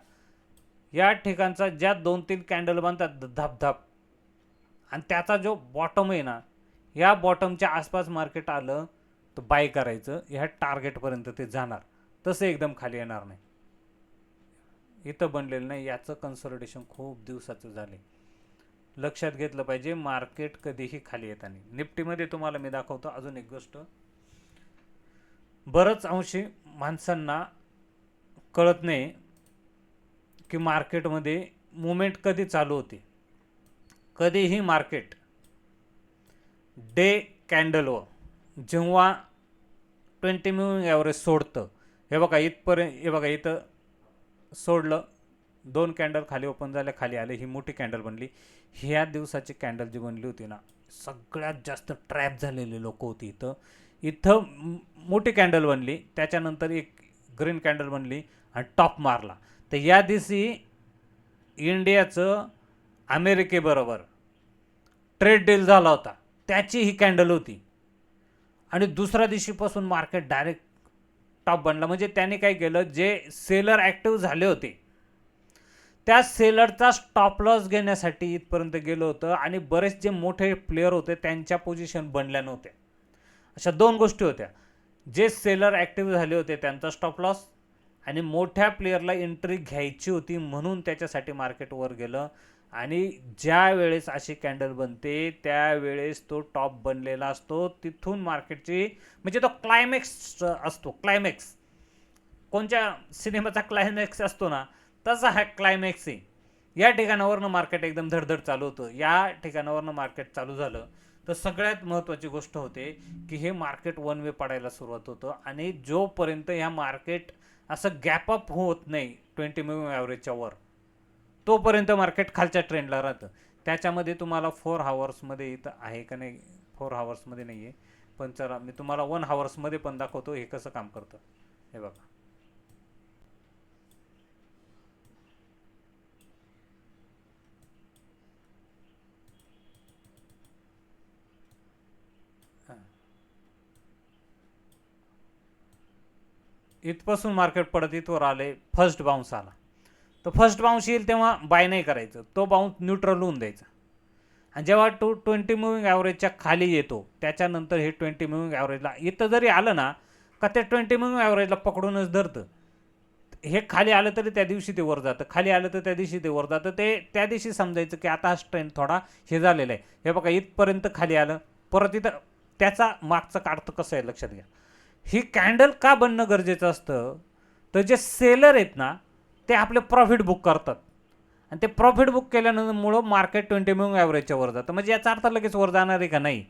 या ठिकाणचा ज्या 2-3 कॅन्डल बनतात धापधाप, आणि त्याचा जो बॉटम आहे ना, या बॉटमच्या आसपास मार्केट आलं तर बाय करायचं. ह्या टार्गेटपर्यंत ते जाणार, तसं एकदम खाली येणार नाही. इथं बनलेलं नाही, याचं कन्सोलिडेशन खूप दिवसाचं झाले. लक्षात घेतलं पाहिजे, मार्केट कधीही खाली येत नाही. निफ्टीमध्ये तुम्हाला मी दाखवतो अजून एक गोष्ट. बरंच अंशी माणसांना कळत नाही की मार्केटमध्ये मुवमेंट कधी चालू होते. कधीही मार्केट डे कॅन्डलवर जेव्हा 20 मूविंग ॲव्हरेज सोडतं, हे बघा इथपर्यंत, हे बघा इथं सोडलं, 2 कॅन्डल खाली ओपन झाल्या, खाली आले, ही मोठी कॅन्डल बनली. ह्या दिवसाची कॅन्डल जी बनली होती ना, सगळ्यात जास्त ट्रॅप झालेले लोक होती इथं. इथं मोठी कॅन्डल बनली, त्याच्यानंतर एक ग्रीन कॅन्डल बनली आणि टॉप मारला. तर या दिवशी इंडियाचं अमेरिकेबरोबर ट्रेड डील झाला होता, त्याची ही कॅन्डल होती. आणि दुसऱ्या दिवशीपासून मार्केट डायरेक्ट टॉप बनला. म्हणजे त्याने काय केलं, जे सेलर ॲक्टिव्ह झाले होते त्या सेलरचा स्टॉप लॉस घेण्यासाठी इथपर्यंत गेलं होतं. आणि बरेच जे मोठे प्लेयर होते त्यांच्या पोझिशन बनल्या नव्हत्या. अशा 2 गोष्टी होत्या. जे सेलर ॲक्टिव्ह झाले होते त्यांचा स्टॉप लॉस, आणि मोठ्या प्लेयरला एंट्री घ्यायची होती म्हणून त्याच्यासाठी मार्केट वर गेलं. आणि ज्या वेळेस अशी कॅन्डल बनते त्यावेळेस तो टॉप बनलेला असतो. तिथून मार्केटची म्हणजे तो क्लायमॅक्स असतो. क्लायमॅक्स कोणत्या सिनेमाचा क्लायमॅक्स असतो ना, तसा हा क्लायमॅक्स आहे. या ठिकाणावरनं मार्केट एकदम धडधड चालू होतं. या ठिकाणावरनं मार्केट चालू झालं तर सगळ्यात महत्त्वाची गोष्ट होते की हे मार्केट वन वे पडायला सुरुवात होतं. आणि जोपर्यंत ह्या मार्केट असं गॅप अप होत नाही 20 मूव्हिंग ॲव्हरेजच्या वर, तोपर्यंत मार्केट खालच्या ट्रेंडला राहतं. त्याच्यामध्ये तुम्हाला 4 हावर्समध्ये इथं आहे का नाही, 4 हावर्समध्ये नाही आहे, पण चला मी तुम्हाला 1 हावर्समध्ये पण दाखवतो हे कसं काम करतं. हे बघा, इथपासून मार्केट पडत इथवर आले, फर्स्ट बाउन्स आला. तर फर्स्ट बाउन्स येईल तेव्हा बाय नाही करायचं, तो बाउन्स न्यूट्रल होऊन द्यायचा. आणि जेव्हा 20 मूव्हिंग ॲव्हरेजच्या खाली येतो त्याच्यानंतर हे 20 मूव्हिंग ॲव्हरेजला इथं जरी आलं ना, का ते 20 मूव्हिंग ॲव्हरेजला पकडूनच धरतं. हे खाली आलं तरी त्या दिवशी ते वर जातं, खाली आलं तर त्या दिवशी ते वर जातं. ते त्या दिवशी समजायचं की आता हा ट्रेंड थोडा हे झालेला आहे. हे बघा इथपर्यंत खाली आलं, परत इथं त्याचा मागचं काढतं कसं आहे लक्षात घ्या. ही कॅन्डल का बनणं गरजेचं असतं, तर जे सेलर आहेत ना ते आपले प्रॉफिट बुक करतात. आणि ते प्रॉफिट बुक केल्यामुळं मार्केट 20 मूव्हिंग ॲव्हरेजच्या वर जातं. म्हणजे याचा अर्थ लगेच वर जाणार आहे का, नाही.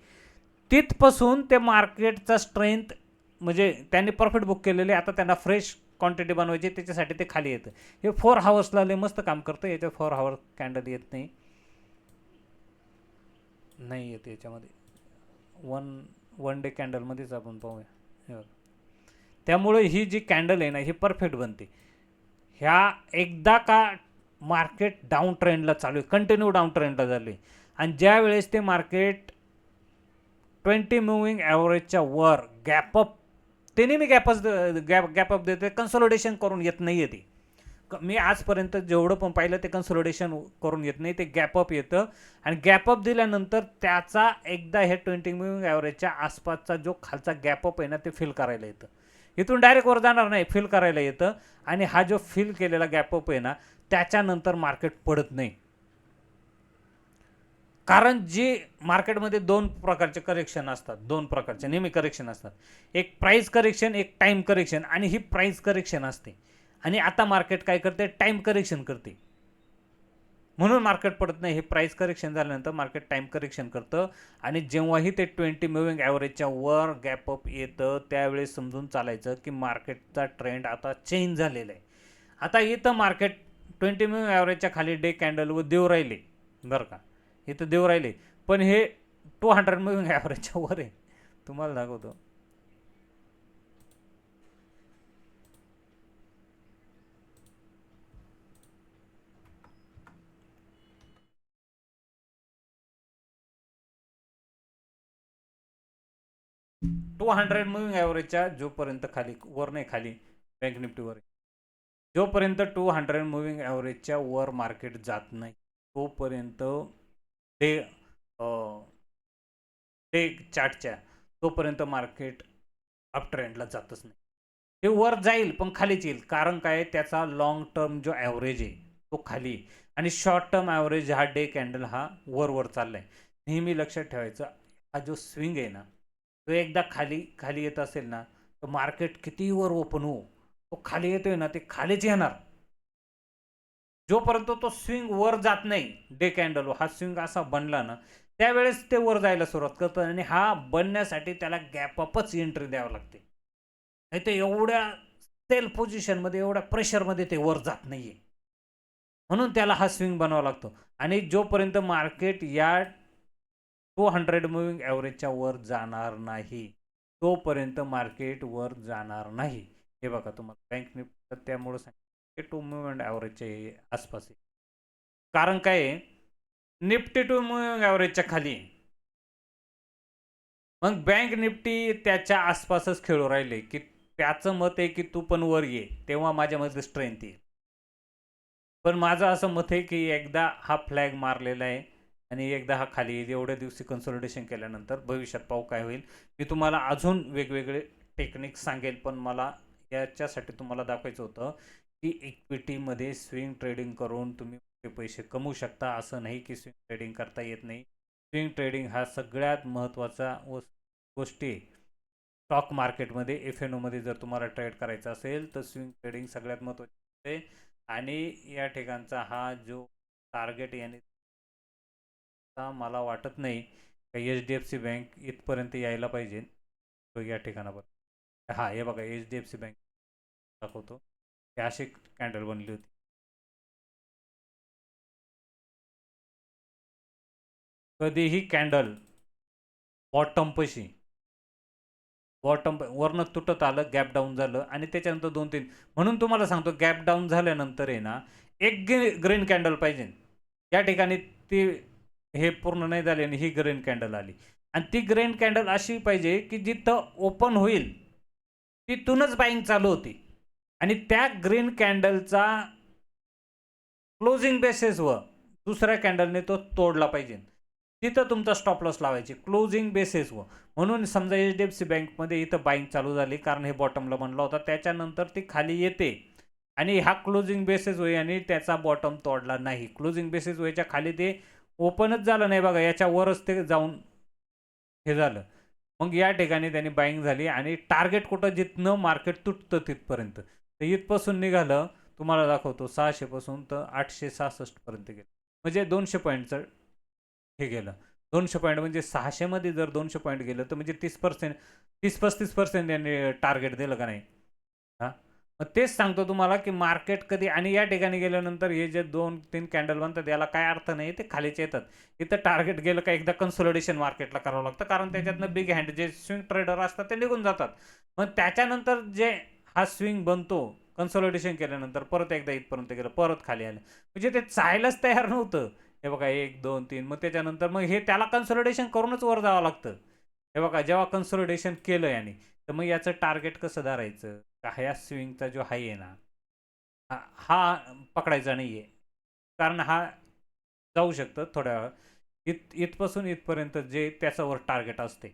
तिथपासून ते मार्केटचा स्ट्रेंथ, म्हणजे त्यांनी प्रॉफिट बुक केलेले, आता त्यांना फ्रेश क्वांटिटी बनवायची, त्याच्यासाठी ते खाली येतं. हे 4 हावर्सला लय मस्त काम करतं. याच्यात 4 हावर कॅन्डल येत नाही, नाही येते याच्यामध्ये. वन डे कॅन्डलमध्येच आपण पाहूया. त्यामुळे ही जी कॅन्डल आहे ना ही परफेक्ट बनते. ह्या एकदा का मार्केट डाऊन ट्रेंडला चालू आहे, कंटिन्यू डाऊन ट्रेंडला झाले, आणि ज्या वेळेस ते मार्केट 20 मूव्हिंग ॲव्हरेजच्या वर गॅपअप, ते नेहमी गॅपअप देते, कन्सोलिडेशन करून येत नाही आहे. ते मी आजपर्यंत जेवढं पण पाहिलं ते कन्सोलिडेशन करून येत नाही, ते गॅपअप येतं. आणि गॅपअप दिल्यानंतर त्याचा एकदा हे 20 मूव्हिंग ॲव्हरेजच्या आसपासचा जो खालचा गॅपअप आहे ना ते फिल करायला येतं. इथून डायरेक्ट वर जाणार नाही, फिल करायला येतं. आणि हा जो फिल केलेला गॅपअप आहे ना त्याच्यानंतर मार्केट पडत नाही. कारण जी मार्केटमध्ये 2 प्रकारचे करेक्शन असतात, 2 प्रकारचे नेहमी करेक्शन असतात. एक प्राइस करेक्शन, एक टाइम करेक्शन. आणि ही प्राइस करेक्शन असते. आणि आता मार्केट काय करते, टाइम करेक्शन करते, म्हणून मार्केट पडत नाही. हे प्राइस करेक्शन झाल्यानंतर मार्केट टाइम करेक्शन करतं. आणि जेव्हाही ते 20 मूव्हिंग ॲव्हरेजच्या वर गॅपअप येतं त्यावेळेस समजून चालायचं की मार्केटचा ट्रेंड आता चेंज झालेला आहे. आता इथं मार्केट 20 मूव्हिंग ॲव्हरेजच्या खाली डे कॅन्डलवर देऊ राहिले, बरं का, इथं देऊ राहिले. पण हे 200 मूव्हिंग ॲव्हरेजच्या वर आहे. तुम्हाला दाखवतो. 200 मूव्हिंग ॲव्हरेजच्या जोपर्यंत खाली वर नाही, खाली बँक निफ्टीवर, जोपर्यंत 200 मूव्हिंग ॲव्हरेजच्या वर मार्केट जात नाही तोपर्यंत डे डे चार्टच्या, तोपर्यंत मार्केट अप ट्रेंडला जातच नाही. हे वर जाईल पण खालीच येईल. कारण काय, त्याचा लॉंग टर्म जो ॲव्हरेज आहे तो खाली, आणि शॉर्ट टर्म ॲव्हरेज हा डे कॅन्डल हा वर चाललाय. नेहमी लक्षात ठेवायचं, हा जो स्विंग आहे ना तो एकदा खाली खाली येत असेल ना तर मार्केट किती वर ओपन हो, तो खाली येतोय ना ते खालीच येणार. जोपर्यंत तो स्विंग वर जात नाही, डे कॅन्डल हा स्विंग असा बनला ना, त्यावेळेस ते वर जायला सुरुवात करतं आणि हा बनण्यासाठी त्याला गॅप अपच एंट्री द्यावी लागते. नाही तर एवढ्या सेल पोझिशनमध्ये, एवढ्या प्रेशरमध्ये ते वर जात नाहीये. म्हणून त्याला हा स्विंग बनावा लागतो. आणि जोपर्यंत मार्केट या 200 मूव्हिंग ॲव्हरेजच्या वर जाणार नाही, तोपर्यंत मार्केट वर जाणार नाही. हे बघा, तुम्हाला बँक निफ्टी त्यामुळे सांगितलं 2 मूव्हिंग ॲव्हरेजच्या आसपास आहे. कारण काय आहे, निफ्टी 2 मूव्हिंग ॲव्हरेजच्या खाली आहे. मग बँक निफ्टी त्याच्या आसपासच खेळू राहिले, की त्याचं मत आहे की तू पण वर ये, तेव्हा माझ्यामध्ये स्ट्रेंथ येईल. पण माझं असं मत आहे की एकदा हा फ्लॅग मारलेला आहे आणि एकदा हा खाली येईल. एवढ्या दिवशी कन्सोलिडेशन केल्यानंतर भविष्यात पाहू काय होईल. मी तुम्हाला अजून वेगवेगळे टेक्निक्स सांगेल, पण मला याच्यासाठी तुम्हाला दाखवायचं होतं की इक्विटीमध्ये स्विंग ट्रेडिंग करून तुम्ही पैसे कमवू शकता. असं नाही की स्विंग ट्रेडिंग करता येत नाही. स्विंग ट्रेडिंग हा सगळ्यात महत्त्वाचा गोष्टी आहे. स्टॉक मार्केटमध्ये एफ-एन-ओमध्ये जर तुम्हाला ट्रेड करायचं असेल तर स्विंग ट्रेडिंग सगळ्यात महत्त्वाचं आहे. आणि या ठिकाणचा हा जो टार्गेट याने मला वाटत नाही का HDFC बँक इथपर्यंत यायला पाहिजे. तो या ठिकाणावर हा हे बघा, HDFC बँक दाखवतो, ते अशी कॅन्डल बनली होती. कधीही कॅन्डल बॉटम पशी, बॉटम वरनं तुटत आलं, गॅप डाऊन झालं आणि त्याच्यानंतर 2-3, म्हणून तुम्हाला सांगतो गॅप डाऊन झाल्यानंतर आहे ना, एक ग्रीन कॅन्डल पाहिजे. या ठिकाणी ती हे पूर्ण नाही झाले आणि ही ग्रीन कॅन्डल आली आणि ती ग्रीन कॅन्डल अशी पाहिजे की जिथं ओपन होईल तिथूनच बाईंग चालू होती आणि त्या ग्रीन कॅन्डलचा क्लोजिंग बेसिसवर दुसऱ्या कॅन्डलने तो तोडला पाहिजे. तिथं तुमचा स्टॉप लॉस लावायची क्लोजिंग बेसिसवर. म्हणून समजा HDFC बँकमध्ये इथं बाईंग चालू झाली, कारण हे बॉटमला बनला होता. त्याच्यानंतर ती खाली येते आणि हा क्लोजिंग बेसिस होई आणि त्याचा बॉटम तोडला नाही. क्लोजिंग बेसिस व्हायच्या खाली ते ओपनच झालं नाही बघा, याच्यावरच ते जाऊन हे झालं. मग या ठिकाणी त्यांनी बाईंग झाली आणि टार्गेट कुठं, जिथनं मार्केट तुटतं तिथपर्यंत. तर इथपासून निघालं, तुम्हाला दाखवतो 600 पासून तर 866 पर्यंत गेलं. म्हणजे 200 पॉईंटचं हे गेलं. 200 पॉईंट म्हणजे 600 मध्ये जर 200 पॉईंट गेलं तर म्हणजे 30%, 30-35% यांनी टार्गेट दिलं का नाही. हां, मग तेच सांगतो तुम्हाला की मार्केट कधी, आणि या ठिकाणी गेल्यानंतर हे जे 2-3 कॅन्डल बनतात याला काय अर्थ नाही, ते खालीच येतात. इथं टार्गेट गेलं का एकदा कन्सोलिडेशन मार्केटला करावं लागतं, कारण त्याच्यातनं बिग हँड जे स्विंग ट्रेडर असतात ते निघून जातात. मग त्याच्यानंतर जे हा स्विंग बनतो कन्सोलिडेशन केल्यानंतर, परत एकदा इथपर्यंत गेलं, परत खाली आलं, म्हणजे ते चालायलाच तयार नव्हतं. हे बघा 1-2-3, मग त्याच्यानंतर मग हे त्याला कन्सोलिडेशन करूनच वर जावं लागतं. हे बघा, जेव्हा कन्सोलिडेशन केलं याने, तर मग याचं टार्गेट कसं धरायचं, ह्या स्विंगचा जो हाय आहे ना, हा पकडायचा नाहीये, कारण हा जाऊ शकतं थोड्या वेळ. इथपासून इथपर्यंत जे त्याच्यावर टार्गेट असते,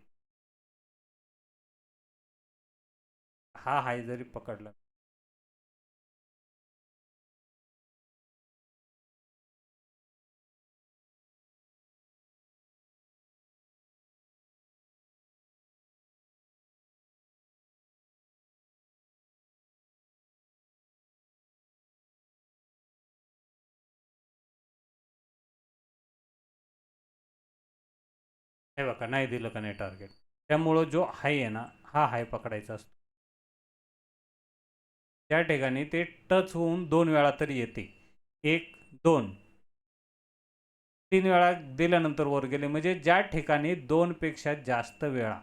हा हाय जरी पकडला, हे बघा नाही दिलं का नाही टार्गेट, त्यामुळं जो हाय आहे ना, हा हाय पकडायचा असतो. त्या ठिकाणी ते टच होऊन 2 वेळा तरी येते. 1, 2, 3 वेळा दिल्यानंतर वर गेले, म्हणजे ज्या ठिकाणी 2 पेक्षा जास्त वेळा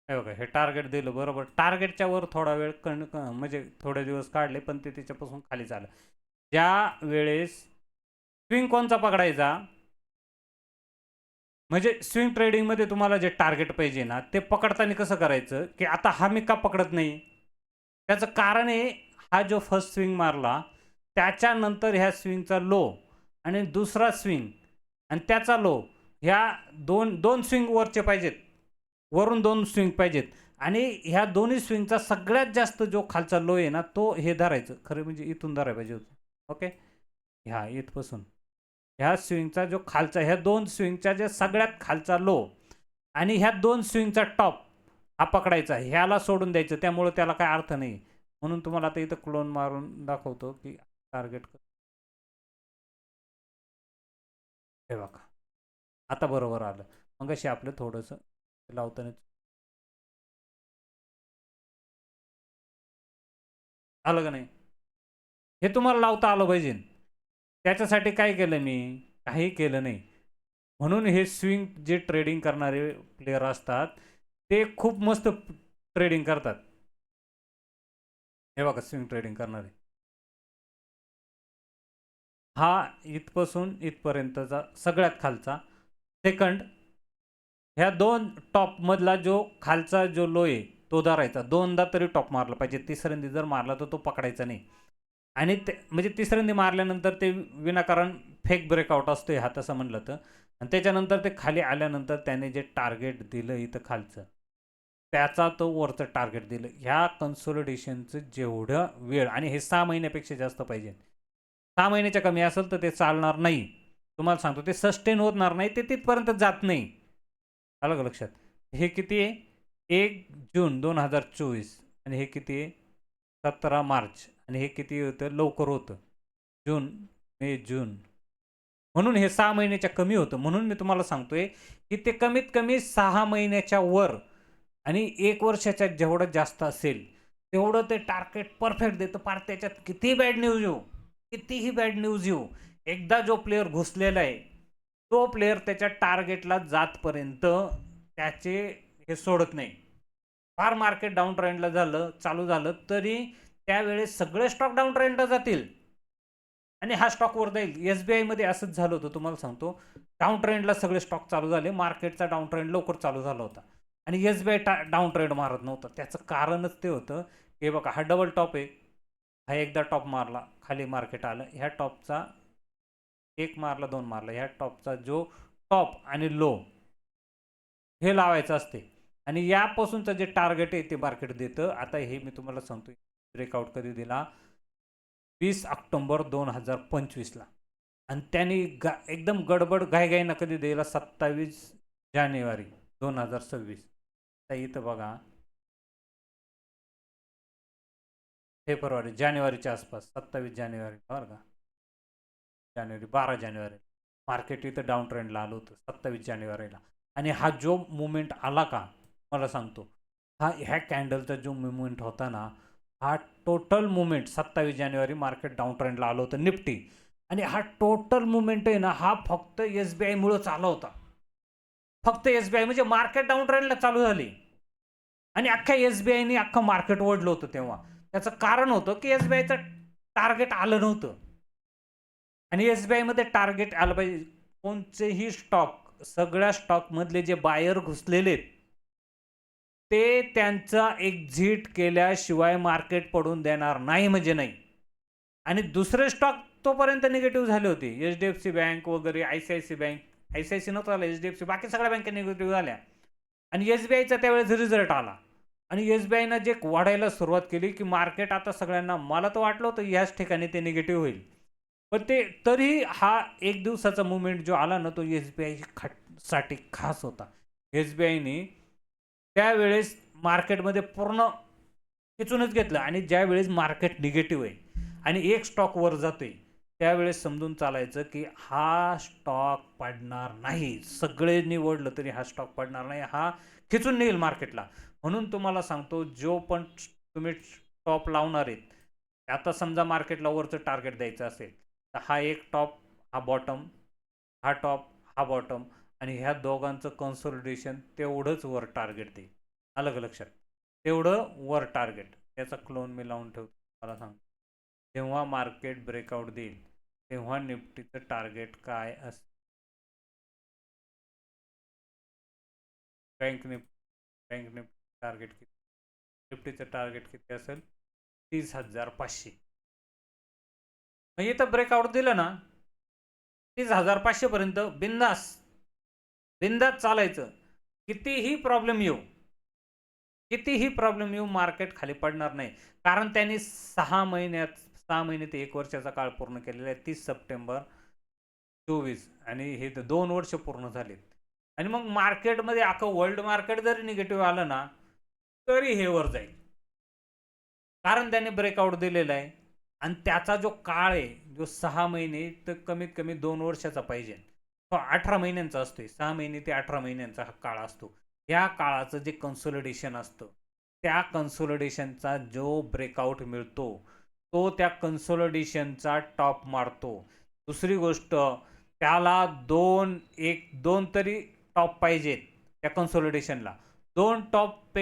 हे बघा, हे टार्गेट दिलं बरोबर, टार्गेटच्या वर थोडा वेळ म्हणजे थोडे दिवस काढले, पण ते त्याच्यापासून खाली झालं. ज्या वेळेस स्विंग कोणचा पकडायचा, म्हणजे स्विंग ट्रेडिंगमध्ये तुम्हाला जे टार्गेट पाहिजे ना, ते पकडताना कसं करायचं, की आता हा मी का पकडत नाही, त्याचं कारण आहे, हा जो फर्स्ट स्विंग मारला त्याच्यानंतर ह्या स्विंगचा लो आणि दुसरा स्विंग आणि त्याचा लो, ह्या दोन स्विंग वरचे पाहिजेत. वरून 2 स्विंग पाहिजेत आणि ह्या दोन्ही स्विंगचा सगळ्यात जास्त जो खालचा लो आहे ना, तो हे धरायचं. खरं म्हणजे इथून धरायला पाहिजे होतं. ओके. ह्या इथपासून. ह्या स्विंगचा जो खालचा, ह्या 2 स्विंगच्या जे सगळ्यात खालचा लो आणि ह्या 2 स्विंगचा टॉप हा पकडायचा. ह्याला सोडून द्यायचं. त्यामुळे त्याला काही अर्थ नाही. म्हणून तुम्हाला आता इथं क्लोन मारून दाखवतो की टार्गेट हे बघा. आता बरोबर आलं. मगाशी आपलं थोडंसं लावताना आलं का नाही? हे तुम्हाला लावता आलं पाहिजे. त्याच्यासाठी काय केलं मी? काही केलं नाही. म्हणून हे स्विंग जे ट्रेडिंग करणारे प्लेयर असतात, ते खूप मस्त ट्रेडिंग करतात. हे बघा स्विंग ट्रेडिंग करणारे. हा इथपासून इथपर्यंतचा सगळ्यात खालचा. सेकंड, ह्या 2 टॉपमधला जो खालचा जो लो आहे, तो धरायचा. 2दा तरी टॉप मारला पाहिजे. तिसऱ्यांदा जर मारला तर तो पकडायचा नाही. आणि ते म्हणजे तिसऱ्यांदा मारल्यानंतर ते विनाकारण फेक ब्रेकआउट असतो हा तसं म्हणलं तर. आणि त्याच्यानंतर ते खाली आल्यानंतर त्याने जे टार्गेट दिलं इथं खालचं, त्याचा तो वरचं टार्गेट दिलं. ह्या कन्सोलिडेशनचं जेवढं वेळ आणि हे 6 महिन्यापेक्षा जास्त पाहिजे. 6 महिन्याच्या कमी असेल तर ते चालणार नाही. तुम्हाला सांगतो ते सस्टेन होणार नाही. ते तिथपर्यंत जात नाही. आलं का लक्षात? हे किती आहे? 1 जून 2024 आणि हे किती आहे? 17 मार्च आणि हे किती होतं? लवकर होतं. जून, मे, जून. म्हणून हे 6 महिन्याच्या कमी होतं. म्हणून मी तुम्हाला सांगतोय, की ते कमीत कमी 6 महिन्याच्या वर आणि 1 वर्षाच्या जेवढं जास्त असेल, तेवढं ते टार्गेट परफेक्ट देतं. पार त्याच्यात कितीही बॅड न्यूज येऊ, कितीही बॅड न्यूज येऊ, एकदा जो प्लेयर घुसलेला आहे, तो प्लेयर त्याच्या टार्गेटला जातपर्यंत त्याचे हे सोडत नाही. फार मार्केट डाऊन ट्रेंडला चालू झालं तरी त्यावेळेस सगळे स्टॉक डाऊन ट्रेंडला जातील आणि हा स्टॉक वर जाईल. एसबीआय मध्ये असंच झालं होतं. तुम्हाला सांगतो, डाऊन ट्रेंडला सगळे स्टॉक चालू झाले. मार्केटचा डाऊन ट्रेंड लवकर चालू झाला होता आणि एसबीआय डाऊन ट्रेंड मारत नव्हतं. त्याचं कारणच ते होतं की बघा हा डबल टॉप आहे. हा एकदा टॉप मारला, खाली मार्केट आलं. ह्या टॉपचा एक मारला, 2 मारला. ह्या टॉपचा जो टॉप आणि लो हे लावायचं असते आणि यापासूनचं जे टार्गेट आहे ते मार्केट देतं. आता हे मी तुम्हाला सांगतो ब्रेकआउट कधी दिला? 20 ऑक्टोबर 2025ला. आणि त्यांनी एकदम गडबड घाईघाईनं कधी दिला? 27 जानेवारी 2026. तर इथं बघा, फेब्रुवारी जानेवारीच्या आसपास 27 जानेवारी बरं का, जानेवारी 12 जानेवारी मार्केट इथं डाऊन ट्रेंडला आलं होतं 27 जानेवारीला. आणि हा जो मुवमेंट आला का मला सांगतो, ह्या कॅन्डलचा जो मुवमेंट होता ना, हा टोटल मुवमेंट 27 जानेवारी मार्केट डाऊन ट्रेंडला आलं होतं निफ्टी. आणि हा टोटल मुवमेंट आहे ना, हा फक्त एसबीआय मुळे चालू होता. फक्त एसबीआय म्हणजे मार्केट डाऊन ट्रेंडला चालू झाली आणि अख्ख्या एसबीआयने अख्खं मार्केट ओढलं होतं तेव्हा. त्याचं कारण होतं की एसबीआयचं टार्गेट आलं नव्हतं आणि एसबीआय मध्ये टार्गेट आलं पाहिजे. कोणतेही स्टॉक, सगळ्या स्टॉक मधले जे बायर घुसलेले ते त्यांचा एक्झिट केल्याशिवाय मार्केट पडून देणार नाही म्हणजे नाही. आणि दुसरे स्टॉक तोपर्यंत निगेटिव्ह झाले होते. एचडीएफसी बँक वगैरे, आयसीआयसी बँक, आयसीआयसी नव्हतं आलं, एचडीएफसी, बाकी सगळ्या बँका निगेटिव्ह झाल्या आणि एसबीआयचा त्यावेळेस रिझल्ट आला आणि एसबीआयनं जे वाढायला सुरुवात केली की मार्केट आता सगळ्यांना, मला तर वाटलं होतं याच ठिकाणी ते निगेटिव्ह होईल. पण ते तरी हा एक दिवसाचा मुवमेंट जो आला ना, तो एसबीआय साठी खास होता. एसबीआयने त्यावेळेस मार्केटमध्ये पूर्ण खेचूनच घेतलं आणि ज्यावेळेस मार्केट निगेटिव्ह आहे आणि एक स्टॉक वर जातोय, त्यावेळेस समजून चालायचं की हा स्टॉक पडणार नाही. सगळे निवडलं तरी हा स्टॉक पडणार नाही, हा खिचून नेईल मार्केटला. म्हणून तुम्हाला सांगतो, जो पण तुम्ही टॉप लावणार आहेत, आता समजा मार्केटला वरचं टार्गेट द्यायचं असेल तर हा एक टॉप, हा बॉटम, हा टॉप, हा बॉटम आणि ह्या दोघांचं कन्सोलिडेशन तेवढंच वर टार्गेट देईल. अलग लक्षात, तेवढं वर टार्गेट. त्याचा क्लोन मी लावून ठेवतो, मला सांग. जेव्हा मार्केट ब्रेकआउट देईल तेव्हा निफ्टीचं टार्गेट काय असतं? बँक निफ्टी टार्गेट किती? निफ्टीचं टार्गेट किती असेल? 30,500. म्हणजे इथं ब्रेकआउट दिलं ना, 30,500 पर्यंत बिंदास बिंदास चालायचं. कितीही प्रॉब्लेम येऊ, कितीही प्रॉब्लेम येऊ, मार्केट खाली पडणार नाही. कारण त्यांनी 6 महिने ते 1 वर्षाचा काळ पूर्ण केलेला आहे. 30 सप्टेंबर 24 आणि हे 2 वर्ष पूर्ण झालेत. आणि मग मार्केटमध्ये अख्खं वर्ल्ड मार्केट जरी निगेटिव्ह आलं ना, तरी हे वर जाईल. कारण त्याने ब्रेकआउट दिलेला आहे. आणि त्याचा जो काळ आहे, जो 6 महिने तर कमीत कमी 2 वर्षाचा पाहिजे. तो 18 महिन्यांचा असतोय. 6 महिने ते 18 महिन्यांचा हा काळ असतो. या काळाचं जे कन्सोलिडेशन असतं, त्या कन्सोलिडेशनचा जो ब्रेकआउट मिळतो, तो त्या कन्सोलिडेशनचा टॉप मारतो. दुसरी गोष्ट, त्याला 2 तरी टॉप पाहिजेत त्या कन्सोलिडेशनला. 2 टॉप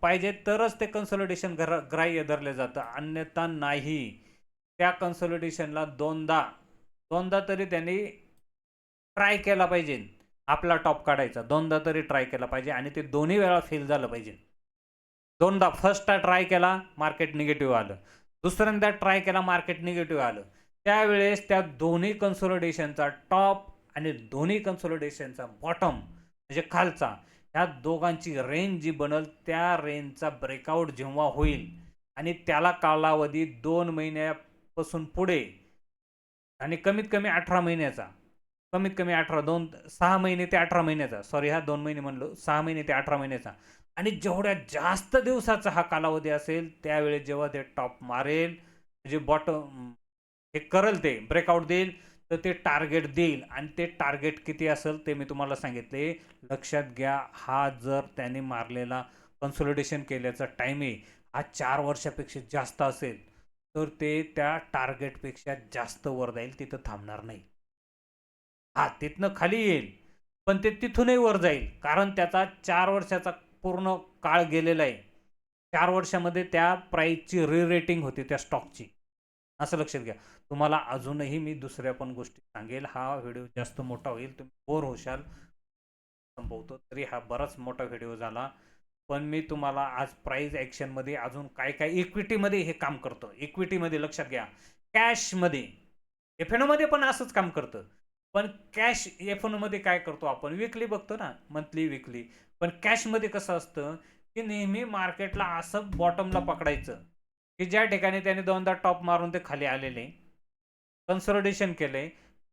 पाहिजेत तरच ते कन्सोलिडेशन ग्राह्य धरलं जातं, अन्यथा नाही. त्या कन्सोलिडेशनला दोनदा तरी त्यांनी ट्राय केला पाहिजे आपला टॉप काढायचा. 2दा तरी ट्राय केला पाहिजे आणि ते दोन्ही वेळा फेल झालं पाहिजे. 2दा फर्स्टला ट्राय केला, मार्केट निगेटिव्ह आलं. दुसऱ्यांदा ट्राय केला, मार्केट निगेटिव्ह आलं. त्यावेळेस त्या दोन्ही कन्सोलिडेशनचा टॉप आणि दोन्ही कन्सोलिडेशनचा बॉटम म्हणजे खालचा, ह्या दोघांची रेंज जी बनल, त्या रेंजचा ब्रेकआउट जेव्हा होईल आणि त्याला कालावधी 2 महिन्यापासून पुढे आणि कमीत कमी 18 महिन्याचा, कमीत कमी 6 महिने ते 18 महिन्याचा, सॉरी 2 महिने म्हणलो, 6 महिने ते 18 महिन्याचा. आणि जेवढ्या जास्त दिवसाचा हा कालावधी असेल, त्यावेळेस जेव्हा ते टॉप मारेल, म्हणजे बॉटम हे करेल, ते ब्रेकआउट देईल, तर ते टार्गेट देईल. आणि ते टार्गेट किती असेल ते मी तुम्हाला सांगितले. लक्षात घ्या, हा जर त्याने मारलेला कन्सोलिडेशन केल्याचा टाइम आहे, हा 4 वर्षापेक्षा जास्त असेल, तर ते त्या टार्गेटपेक्षा जास्त वर जाईल, तिथं थांबणार नाही. हा तिथनं खाली येईल, पण ते तिथूनही वर जाईल, कारण त्याचा 4 वर्षाचा पूर्ण काळ गेलेला आहे. 4 वर्षामध्ये त्या प्राईसची रेटिंग होती त्या स्टॉकची, असं लक्षात घ्या. तुम्हाला अजूनही मी दुसऱ्या पण गोष्टी सांगेल. हा व्हिडिओ जास्त मोठा होईल, तुम्ही बोर होशाल. संपवतो तरी हा बराच मोठा व्हिडिओ झाला. पण मी तुम्हाला आज प्राइस ॲक्शनमध्ये अजून काय काय इक्विटीमध्ये हे काम करतं. इक्विटीमध्ये लक्षात घ्या, कॅशमध्ये, एफ-एन-ओमध्ये पण असंच काम करतं. पण कॅश एफ-एन-ओमध्ये काय करतो आपण, विकली बघतो ना, मंथली विकली. पण कॅशमध्ये कसं असतं की नेहमी मार्केटला असं बॉटमला पकडायचं की ज्या ठिकाणी त्याने 2दा टॉप मारून ते खाली आलेले, कन्सोलिडेशन केले.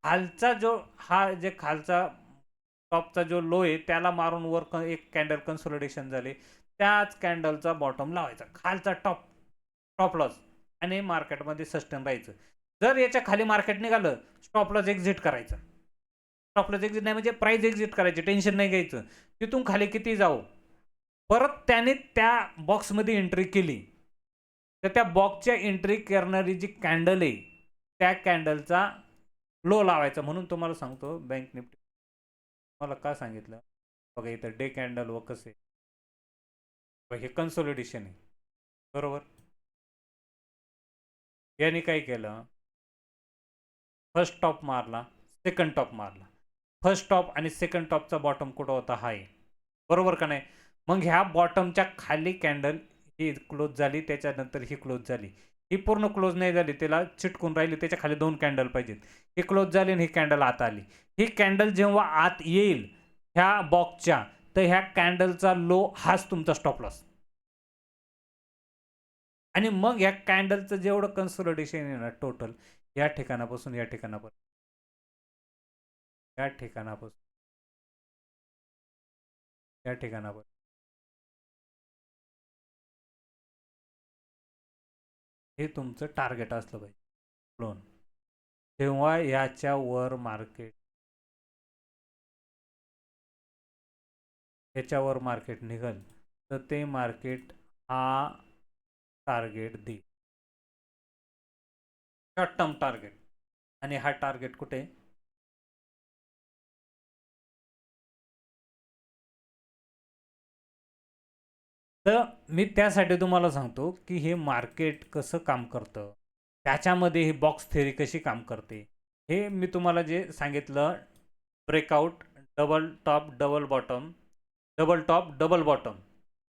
खालचा जो हा जे खालचा टॉपचा जो लो आहे, त्याला मारून वर एक कॅन्डल कन्सोलिडेशन झाले, त्याच कॅन्डलचा बॉटम लावायचा, खालचा टॉप लॉस, आणि मार्केटमध्ये सस्टेन राहायचं. जर याच्या खाली मार्केट निघालं, स्टॉप लॉस एक्झिट करायचं. स्टॉप लॉस एक्झिट नाही म्हणजे प्राइस एक्झिट करायची, टेन्शन नाही घ्यायचं. तिथून खाली किती जाऊ, परत त्याने त्या बॉक्समध्ये एंट्री केली, तर त्या बॉक्सच्या एंट्री करणारी जी कॅन्डल आहे, त्या कॅन्डलचा लो लावायचा. म्हणून तुम्हाला सांगतो, बँक निफ्टी मला का सांगितलं बघा, इथं डे कॅन्डल व कसे, हे कन्सोलिडेशन आहे बरोबर. याने काय केलं, फर्स्ट टॉप मारला, सेकंड टॉप मारला. फर्स्ट टॉप आणि सेकंड टॉपचा बॉटम कुठं होता, हा आहे बरोबर का नाही. मग ह्या बॉटमच्या खाली कॅन्डल ही क्लोज झाली, त्याच्यानंतर ही क्लोज झाली. ही पूर्ण क्लोज नाही झाली, त्याला चिटकून राहिली, त्याच्या खाली 2 कॅन्डल पाहिजेत. ही क्लोज झाली आणि ही कॅन्डल आत आली. ही कॅन्डल जेव्हा आत येईल ह्या बॉक्सच्या, तर ह्या कॅन्डलचा लो हाच तुमचा स्टॉप लॉस. आणि मग ह्या कॅन्डलचं जेवढं कन्सोलिडेशन आहे ना टोटल, या ठिकाणापासून या ठिकाणापर्यंत, या ठिकाणापासून या ठिकाणापर्यंत, हे तुमचं टार्गेट असलं पाहिजे लोन. तेव्हा याच्या वर मार्केट, याच्यावर मार्केट निघल, तर ते मार्केट हा टार्गेट देईल, शॉर्ट टर्म टार्गेट. आणि हा टार्गेट कुठे, तर मी त्यासाठी तुम्हाला सांगतो की हे मार्केट कसं काम करतं, त्याच्यामध्ये ही बॉक्स थेअरी कशी काम करते, हे मी तुम्हाला जे सांगितलं. Breakout, double top double bottom, double top double bottom,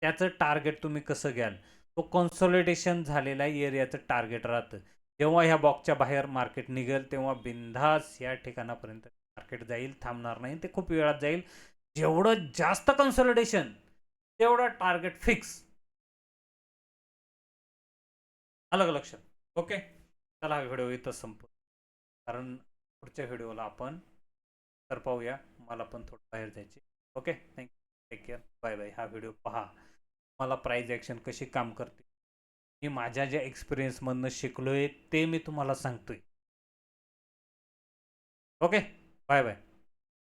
त्याचं टार्गेट तुम्ही कसं घ्याल, तो कन्सोलिडेशन झालेला एरियाचं टार्गेट राहतं. जेव्हा ह्या बॉक्सच्या बाहेर मार्केट निघेल, तेव्हा बिंदास या ठिकाणापर्यंत मार्केट जाईल, थांबणार नाही, ते खूप वेळात जाईल. जेवढं जास्त कन्सॉलिडेशन तेवढं टार्गेट फिक्स. अलग लक्षात. ओके, चला हा व्हिडिओ इथं संपू, कारण पुढच्या व्हिडिओला आपण तर पाहूया. मला पण थोडं बाहेर जायचे. Okay, thank you, take care, bye bye. हा व्हिडिओ पहा, मला प्राइस ॲक्शन कशी काम करते मी माझ्या ज्या एक्सपिरियन्समधनं शिकलोय ते मी तुम्हाला सांगतोय. Okay, bye bye.